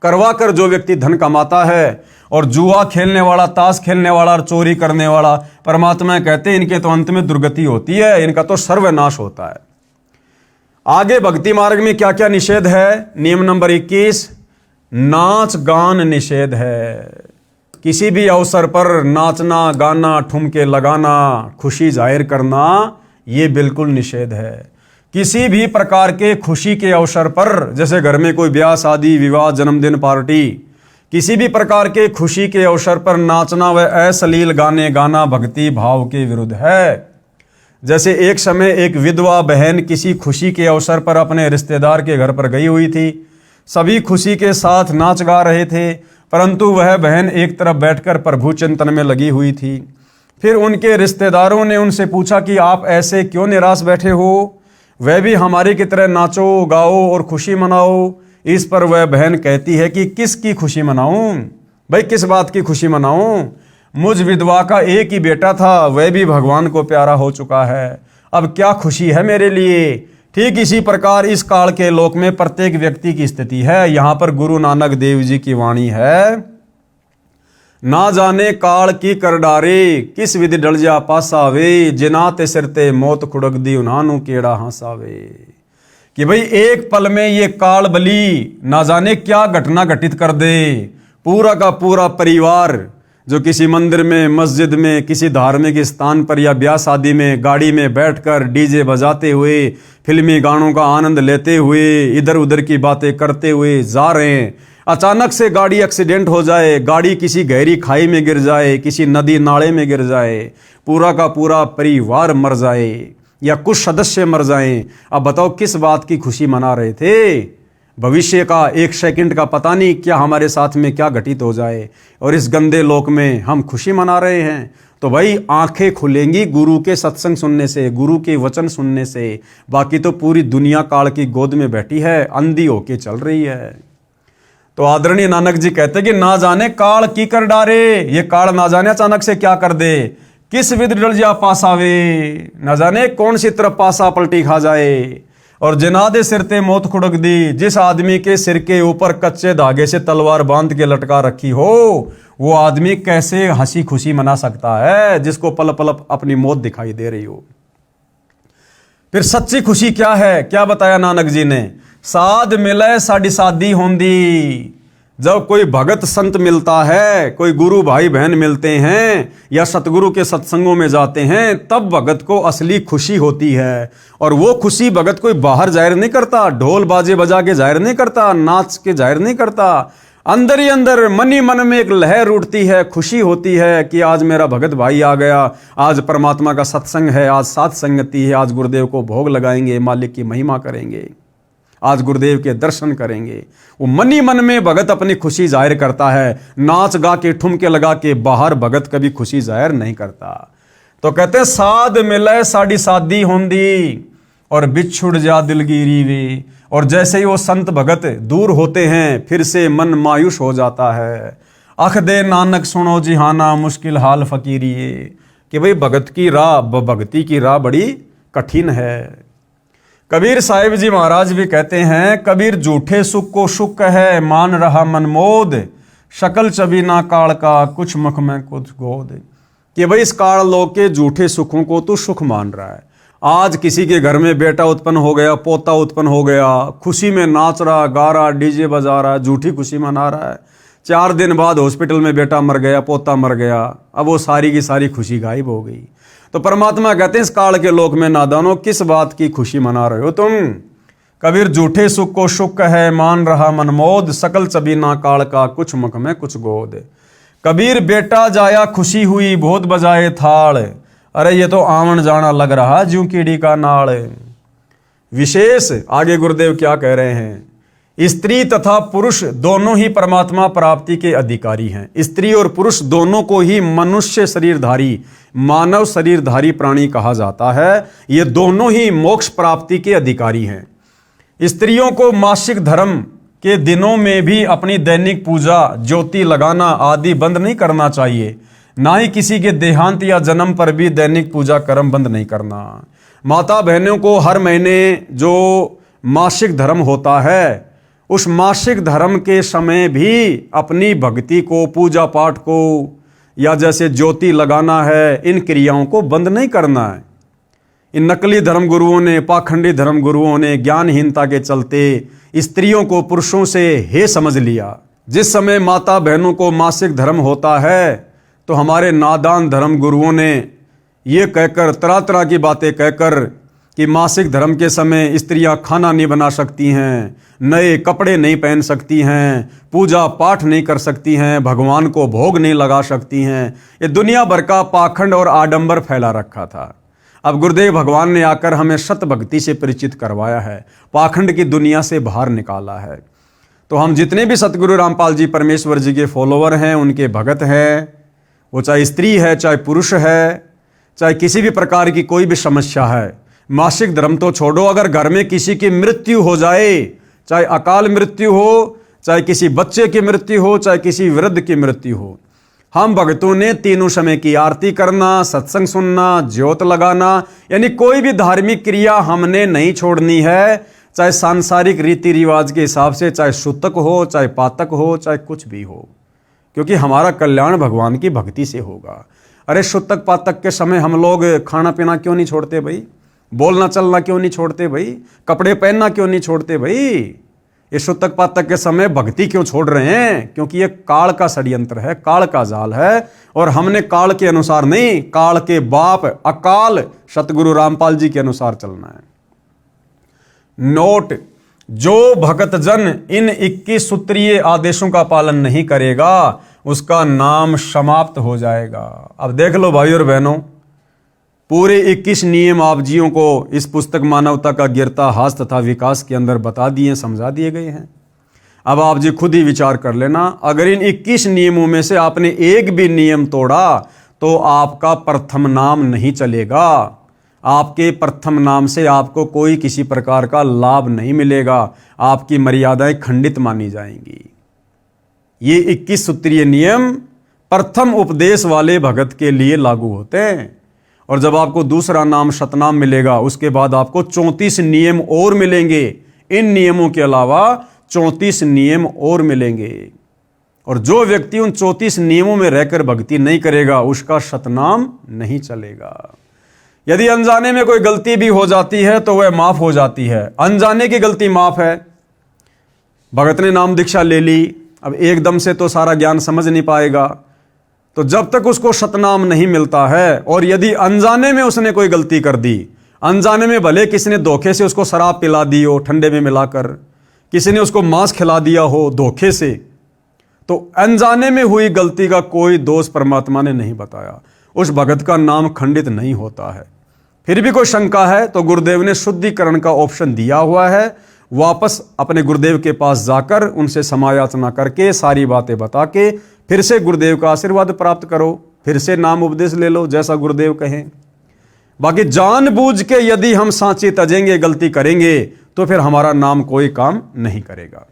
करवा कर जो व्यक्ति धन कमाता है, और जुआ खेलने वाला, ताश खेलने वाला और चोरी करने वाला, परमात्मा कहते हैं इनके तो अंत में दुर्गति होती है, इनका तो सर्वनाश होता है। आगे भक्ति मार्ग में क्या क्या निषेध है? नियम नंबर 21, नाच गान निषेध है। किसी भी अवसर पर नाचना, गाना, ठुमके लगाना, खुशी जाहिर करना, ये बिल्कुल निषेध है। किसी भी प्रकार के खुशी के अवसर पर, जैसे घर में कोई ब्याह, शादी, विवाह, जन्मदिन पार्टी, किसी भी प्रकार के खुशी के अवसर पर नाचना व अश्लील गाने गाना भक्ति भाव के विरुद्ध है। जैसे एक समय एक विधवा बहन किसी खुशी के अवसर पर अपने रिश्तेदार के घर पर गई हुई थी। सभी खुशी के साथ नाच गा रहे थे, परंतु वह बहन एक तरफ बैठकर प्रभु चिंतन में लगी हुई थी। फिर उनके रिश्तेदारों ने उनसे पूछा कि आप ऐसे क्यों निराश बैठे हो? वह भी हमारी की तरह नाचो, गाओ और खुशी मनाओ। इस पर वह बहन कहती है कि किसकी खुशी मनाऊं? भाई किस बात की खुशी मनाऊं? मुझ विधवा का एक ही बेटा था, वह भी भगवान को प्यारा हो चुका है, अब क्या खुशी है मेरे लिए? ठीक इसी प्रकार इस काल के लोक में प्रत्येक व्यक्ति की स्थिति है। यहां पर गुरु नानक देव जी की वाणी है, ना जाने काल की कर डारे, किस विधि डल जा पासावे, जिनाते सिरते मौत खुड़क दी उन्हानु केड़ा हंसावे। कि भाई एक पल में ये काल बली ना जाने क्या घटना घटित कर दे। पूरा का पूरा परिवार जो किसी मंदिर में, मस्जिद में, किसी धार्मिक स्थान पर या ब्याह शादी में गाड़ी में बैठकर डीजे बजाते हुए, फिल्मी गानों का आनंद लेते हुए, इधर उधर की बातें करते हुए जा रहे हैं, अचानक से गाड़ी एक्सीडेंट हो जाए, गाड़ी किसी गहरी खाई में गिर जाए, किसी नदी नाले में गिर जाए, पूरा का पूरा परिवार मर जाए या कुछ सदस्य मर जाएं। अब बताओ किस बात की खुशी मना रहे थे? भविष्य का एक सेकंड का पता नहीं क्या हमारे साथ में क्या घटित हो जाए, और इस गंदे लोक में हम खुशी मना रहे हैं। तो भाई आंखें खुलेंगी गुरु के सत्संग सुनने से, गुरु के वचन सुनने से। बाकी तो पूरी दुनिया काल की गोद में बैठी है, अंधी होके चल रही है। तो आदरणीय नानक जी कहते कि ना जाने काल की कर डारे, ये काल ना जाने अचानक से क्या कर दे, किस विधि डल जा पासावे, न जाने कौन सी तरफ पासा पलटी खा जाए। और जिनादे सिरते मौत खुड़क दी, जिस आदमी के सिर के ऊपर कच्चे धागे से तलवार बांध के लटका रखी हो, वो आदमी कैसे हंसी खुशी मना सकता है जिसको पल पल अपनी मौत दिखाई दे रही हो। फिर सच्ची खुशी क्या है? क्या बताया नानक जी ने? साध मिले साड़ी शादी होंदी। जब कोई भगत संत मिलता है, कोई गुरु भाई बहन मिलते हैं या सतगुरु के सत्संगों में जाते हैं, तब भगत को असली खुशी होती है। और वो खुशी भगत कोई बाहर जाहिर नहीं करता, ढोल बाजे बजा के जाहिर नहीं करता, नाच के जाहिर नहीं करता। अंदर ही अंदर मन ही मन में एक लहर उठती है, खुशी होती है कि आज मेरा भगत भाई आ गया, आज परमात्मा का सत्संग है, आज साथ संगति है, आज गुरुदेव को भोग लगाएंगे, मालिक की महिमा करेंगे, आज गुरुदेव के दर्शन करेंगे। वो मन ही मन में भगत अपनी खुशी जाहिर करता है। नाच गा के, ठुमके लगा के बाहर भगत कभी खुशी जाहिर नहीं करता। तो कहते साध मिले साड़ी शादी होंदी, और बिछुड़ जा दिलगिरी वे। और जैसे ही वो संत भगत दूर होते हैं, फिर से मन मायूस हो जाता है। अख दे नानक सुनो जिहाना, मुश्किल हाल फकीरिए। कि भाई भगत की राह, भक्ति की राह बड़ी कठिन है। कबीर साहिब जी महाराज भी कहते हैं, कबीर झूठे सुख को सुख है, मान रहा मन मोद, शकल चबी ना काल का, कुछ मुख में कुछ गोद। कि भाई इस काल लोक के झूठे सुखों को तो सुख मान रहा है। आज किसी के घर में बेटा उत्पन्न हो गया, पोता उत्पन्न हो गया, खुशी में नाच रहा, गा रहा, डीजे बजा रहा, झूठी खुशी मना रहा है। 4 दिन बाद हॉस्पिटल में बेटा मर गया, पोता मर गया, अब वो सारी की सारी खुशी गायब हो गई। तो परमात्मा कहते हैं इस काल के लोक में नादानो, किस बात की खुशी मना रहे हो तुम? कबीर झूठे सुख को सुख है, मान रहा मन मोद, सकल चबी ना काल का, कुछ मुख में कुछ गोद। कबीर बेटा जाया खुशी हुई बहुत बजाए थाल। अरे ये तो आवन जाना लग रहा ज्यों कीड़ी का नाल। विशेष आगे गुरुदेव क्या कह रहे हैं, स्त्री तथा पुरुष दोनों ही परमात्मा प्राप्ति के अधिकारी हैं। स्त्री और पुरुष दोनों को ही मनुष्य शरीरधारी, मानव शरीरधारी प्राणी कहा जाता है। ये दोनों ही मोक्ष प्राप्ति के अधिकारी हैं। स्त्रियों को मासिक धर्म के दिनों में भी अपनी दैनिक पूजा, ज्योति लगाना आदि बंद नहीं करना चाहिए। ना ही किसी के देहांत या जन्म पर भी दैनिक पूजा कर्म बंद नहीं करना। माता बहनों को हर महीने जो मासिक धर्म होता है, उस मासिक धर्म के समय भी अपनी भक्ति को, पूजा पाठ को या जैसे ज्योति लगाना है, इन क्रियाओं को बंद नहीं करना है। इन नकली धर्म गुरुओं ने, पाखंडी धर्म गुरुओं ने ज्ञानहीनता के चलते स्त्रियों को पुरुषों से हे समझ लिया। जिस समय माता बहनों को मासिक धर्म होता है तो हमारे नादान धर्म गुरुओं ने ये कहकर, तरह तरह की बातें कहकर कि मासिक धर्म के समय स्त्रियां खाना नहीं बना सकती हैं, नए कपड़े नहीं पहन सकती हैं, पूजा पाठ नहीं कर सकती हैं, भगवान को भोग नहीं लगा सकती हैं। ये दुनिया भर का पाखंड और आडंबर फैला रखा था। अब गुरुदेव भगवान ने आकर हमें सत भक्ति से परिचित करवाया है, पाखंड की दुनिया से बाहर निकाला है। तो हम जितने भी सतगुरु रामपाल जी परमेश्वर जी के फॉलोवर हैं, उनके भगत हैं, वो चाहे स्त्री है, चाहे पुरुष है, चाहे किसी भी प्रकार की कोई भी समस्या है, मासिक धर्म तो छोड़ो, अगर घर में किसी की मृत्यु हो जाए, चाहे अकाल मृत्यु हो, चाहे किसी बच्चे की मृत्यु हो, चाहे किसी वृद्ध की मृत्यु हो, हम भक्तों ने तीनों समय की आरती करना, सत्संग सुनना, ज्योत लगाना, यानी कोई भी धार्मिक क्रिया हमने नहीं छोड़नी है। चाहे सांसारिक रीति रिवाज के हिसाब से, चाहे सूतक हो, चाहे पातक हो, चाहे कुछ भी हो, क्योंकि हमारा कल्याण भगवान की भक्ति से होगा। अरे सूतक पातक के समय हम लोग खाना पीना क्यों नहीं छोड़ते भाई? बोलना चलना क्यों नहीं छोड़ते भाई? कपड़े पहनना क्यों नहीं छोड़ते भाई? ये सूतक पातक के समय भक्ति क्यों छोड़ रहे हैं? क्योंकि ये काल का षड्यंत्र है, काल का जाल है, और हमने काल के अनुसार नहीं, काल के बाप अकाल सतगुरु रामपाल जी के अनुसार चलना है। नोट, जो भगत जन इन 21 सूत्रीय आदेशों का पालन नहीं करेगा उसका नाम समाप्त हो जाएगा। अब देख लो भाई और बहनों, पूरे 21 नियम आप जियों को इस पुस्तक मानवता का गिरता हास तथा विकास के अंदर बता दिए, समझा दिए गए हैं। अब आप जी खुद ही विचार कर लेना, अगर इन 21 नियमों में से आपने एक भी नियम तोड़ा तो आपका प्रथम नाम नहीं चलेगा। आपके प्रथम नाम से आपको कोई किसी प्रकार का लाभ नहीं मिलेगा, आपकी मर्यादाएं खंडित मानी जाएंगी। ये 21 सूत्रीय नियम प्रथम उपदेश वाले भगत के लिए लागू होते हैं, और जब आपको दूसरा नाम सतनाम मिलेगा उसके बाद आपको 34 नियम और मिलेंगे। इन नियमों के अलावा 34 नियम और मिलेंगे, और जो व्यक्ति उन 34 नियमों में रहकर भक्ति नहीं करेगा उसका सतनाम नहीं चलेगा। यदि अनजाने में कोई गलती भी हो जाती है तो वह माफ हो जाती है, अनजाने की गलती माफ है। भगत ने नाम दीक्षा ले ली, अब एकदम से तो सारा ज्ञान समझ नहीं पाएगा, तो जब तक उसको सतनाम नहीं मिलता है, और यदि अनजाने में उसने कोई गलती कर दी, अनजाने में भले किसी ने धोखे से उसको शराब पिला दी हो ठंडे में मिलाकर, किसी ने उसको मांस खिला दिया हो धोखे से, तो अनजाने में हुई गलती का कोई दोष परमात्मा ने नहीं बताया, उस भगत का नाम खंडित नहीं होता है। फिर भी कोई शंका है तो गुरुदेव ने शुद्धिकरण का ऑप्शन दिया हुआ है, वापस अपने गुरुदेव के पास जाकर उनसे समायाचना करके सारी बातें बता के फिर से गुरुदेव का आशीर्वाद प्राप्त करो, फिर से नाम उपदेश ले लो जैसा गुरुदेव कहें। बाकी जानबूझ के यदि हम सांची तजेंगे, गलती करेंगे, तो फिर हमारा नाम कोई काम नहीं करेगा।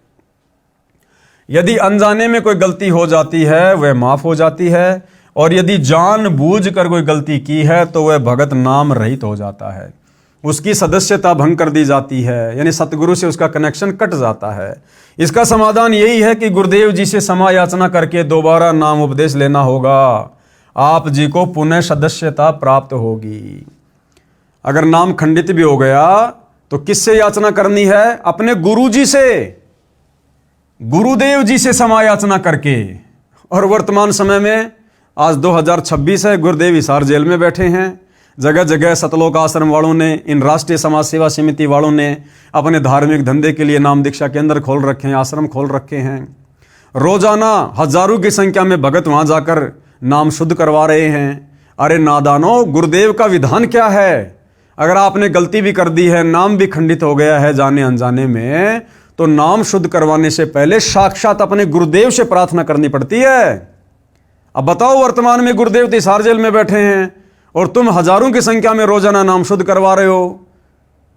यदि अनजाने में कोई गलती हो जाती है वह माफ हो जाती है, और यदि जानबूझ कर कोई गलती की है तो वह भगत नाम रहित हो जाता है, उसकी सदस्यता भंग कर दी जाती है, यानी सतगुरु से उसका कनेक्शन कट जाता है। इसका समाधान यही है कि गुरुदेव जी से समायाचना करके दोबारा नाम उपदेश लेना होगा, आप जी को पुनः सदस्यता प्राप्त होगी। अगर नाम खंडित भी हो गया तो किससे याचना करनी है? अपने गुरु जी से, गुरुदेव जी से समायाचना करके। और वर्तमान समय में आज 2026 है, गुरुदेव हिसार जेल में बैठे हैं। जगह जगह सतलोक आश्रम वालों ने, इन राष्ट्रीय समाज सेवा समिति वालों ने अपने धार्मिक धंधे के लिए नाम दीक्षा केंद्र खोल रखे हैं, आश्रम खोल रखे हैं। रोजाना हजारों की संख्या में भगत वहां जाकर नाम शुद्ध करवा रहे हैं। अरे नादानो, गुरुदेव का विधान क्या है? अगर आपने गलती भी कर दी है, नाम भी खंडित हो गया है जाने अनजाने में, तो नाम शुद्ध करवाने से पहले साक्षात अपने गुरुदेव से प्रार्थना करनी पड़ती है। अब बताओ, वर्तमान में गुरुदेव तिहाड़ जेल में बैठे हैं और तुम हजारों की संख्या में रोजाना नाम शुद्ध करवा रहे हो।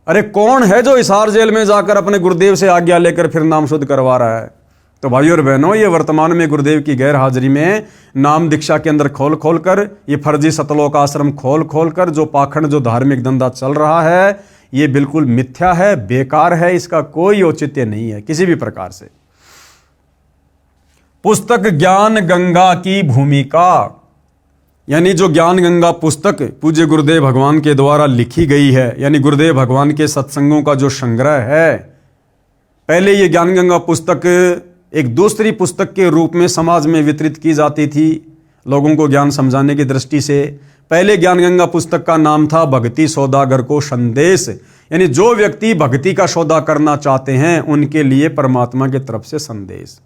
अरे कौन है जो तिहाड़ जेल में जाकर अपने गुरुदेव से आज्ञा लेकर फिर नाम शुद्ध करवा रहा है? तो भाइयों और बहनों, ये वर्तमान में गुरुदेव की गैर हाजिरी में नाम दीक्षा के अंदर खोल खोल कर, ये फर्जी सतलोक आश्रम खोल खोल कर जो पाखंड, जो धार्मिक धंधा चल रहा है, ये बिल्कुल मिथ्या है, बेकार है। इसका कोई औचित्य नहीं है किसी भी प्रकार से। पुस्तक ज्ञान गंगा की भूमिका, यानी जो ज्ञान गंगा पुस्तक पूज्य गुरुदेव भगवान के द्वारा लिखी गई है, यानी गुरुदेव भगवान के सत्संगों का जो संग्रह है। पहले ये ज्ञान गंगा पुस्तक एक दूसरी पुस्तक के रूप में समाज में वितरित की जाती थी लोगों को ज्ञान समझाने की दृष्टि से। पहले ज्ञान गंगा पुस्तक का नाम था भक्ति सौदागर को संदेश, यानी जो व्यक्ति भक्ति का सौदा करना चाहते हैं उनके लिए परमात्मा की तरफ से संदेश।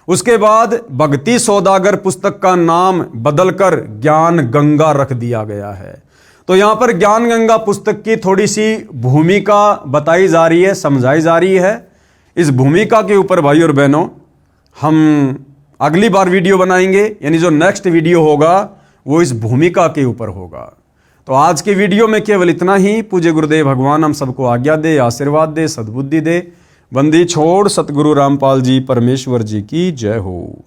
उसके बाद भक्ति सौदागर पुस्तक का नाम बदलकर ज्ञान गंगा रख दिया गया है। तो यहां पर ज्ञान गंगा पुस्तक की थोड़ी सी भूमिका बताई जा रही है, समझाई जा रही है। इस भूमिका के ऊपर भाई और बहनों हम अगली बार वीडियो बनाएंगे, यानी जो नेक्स्ट वीडियो होगा वो इस भूमिका के ऊपर होगा। तो आज के वीडियो में केवल इतना ही। पूज्य गुरुदेव भगवान हम सबको आज्ञा दे, आशीर्वाद दे, सद्बुद्धि दे। बंदी छोड़ सतगुरु रामपाल जी परमेश्वर जी की जय हो।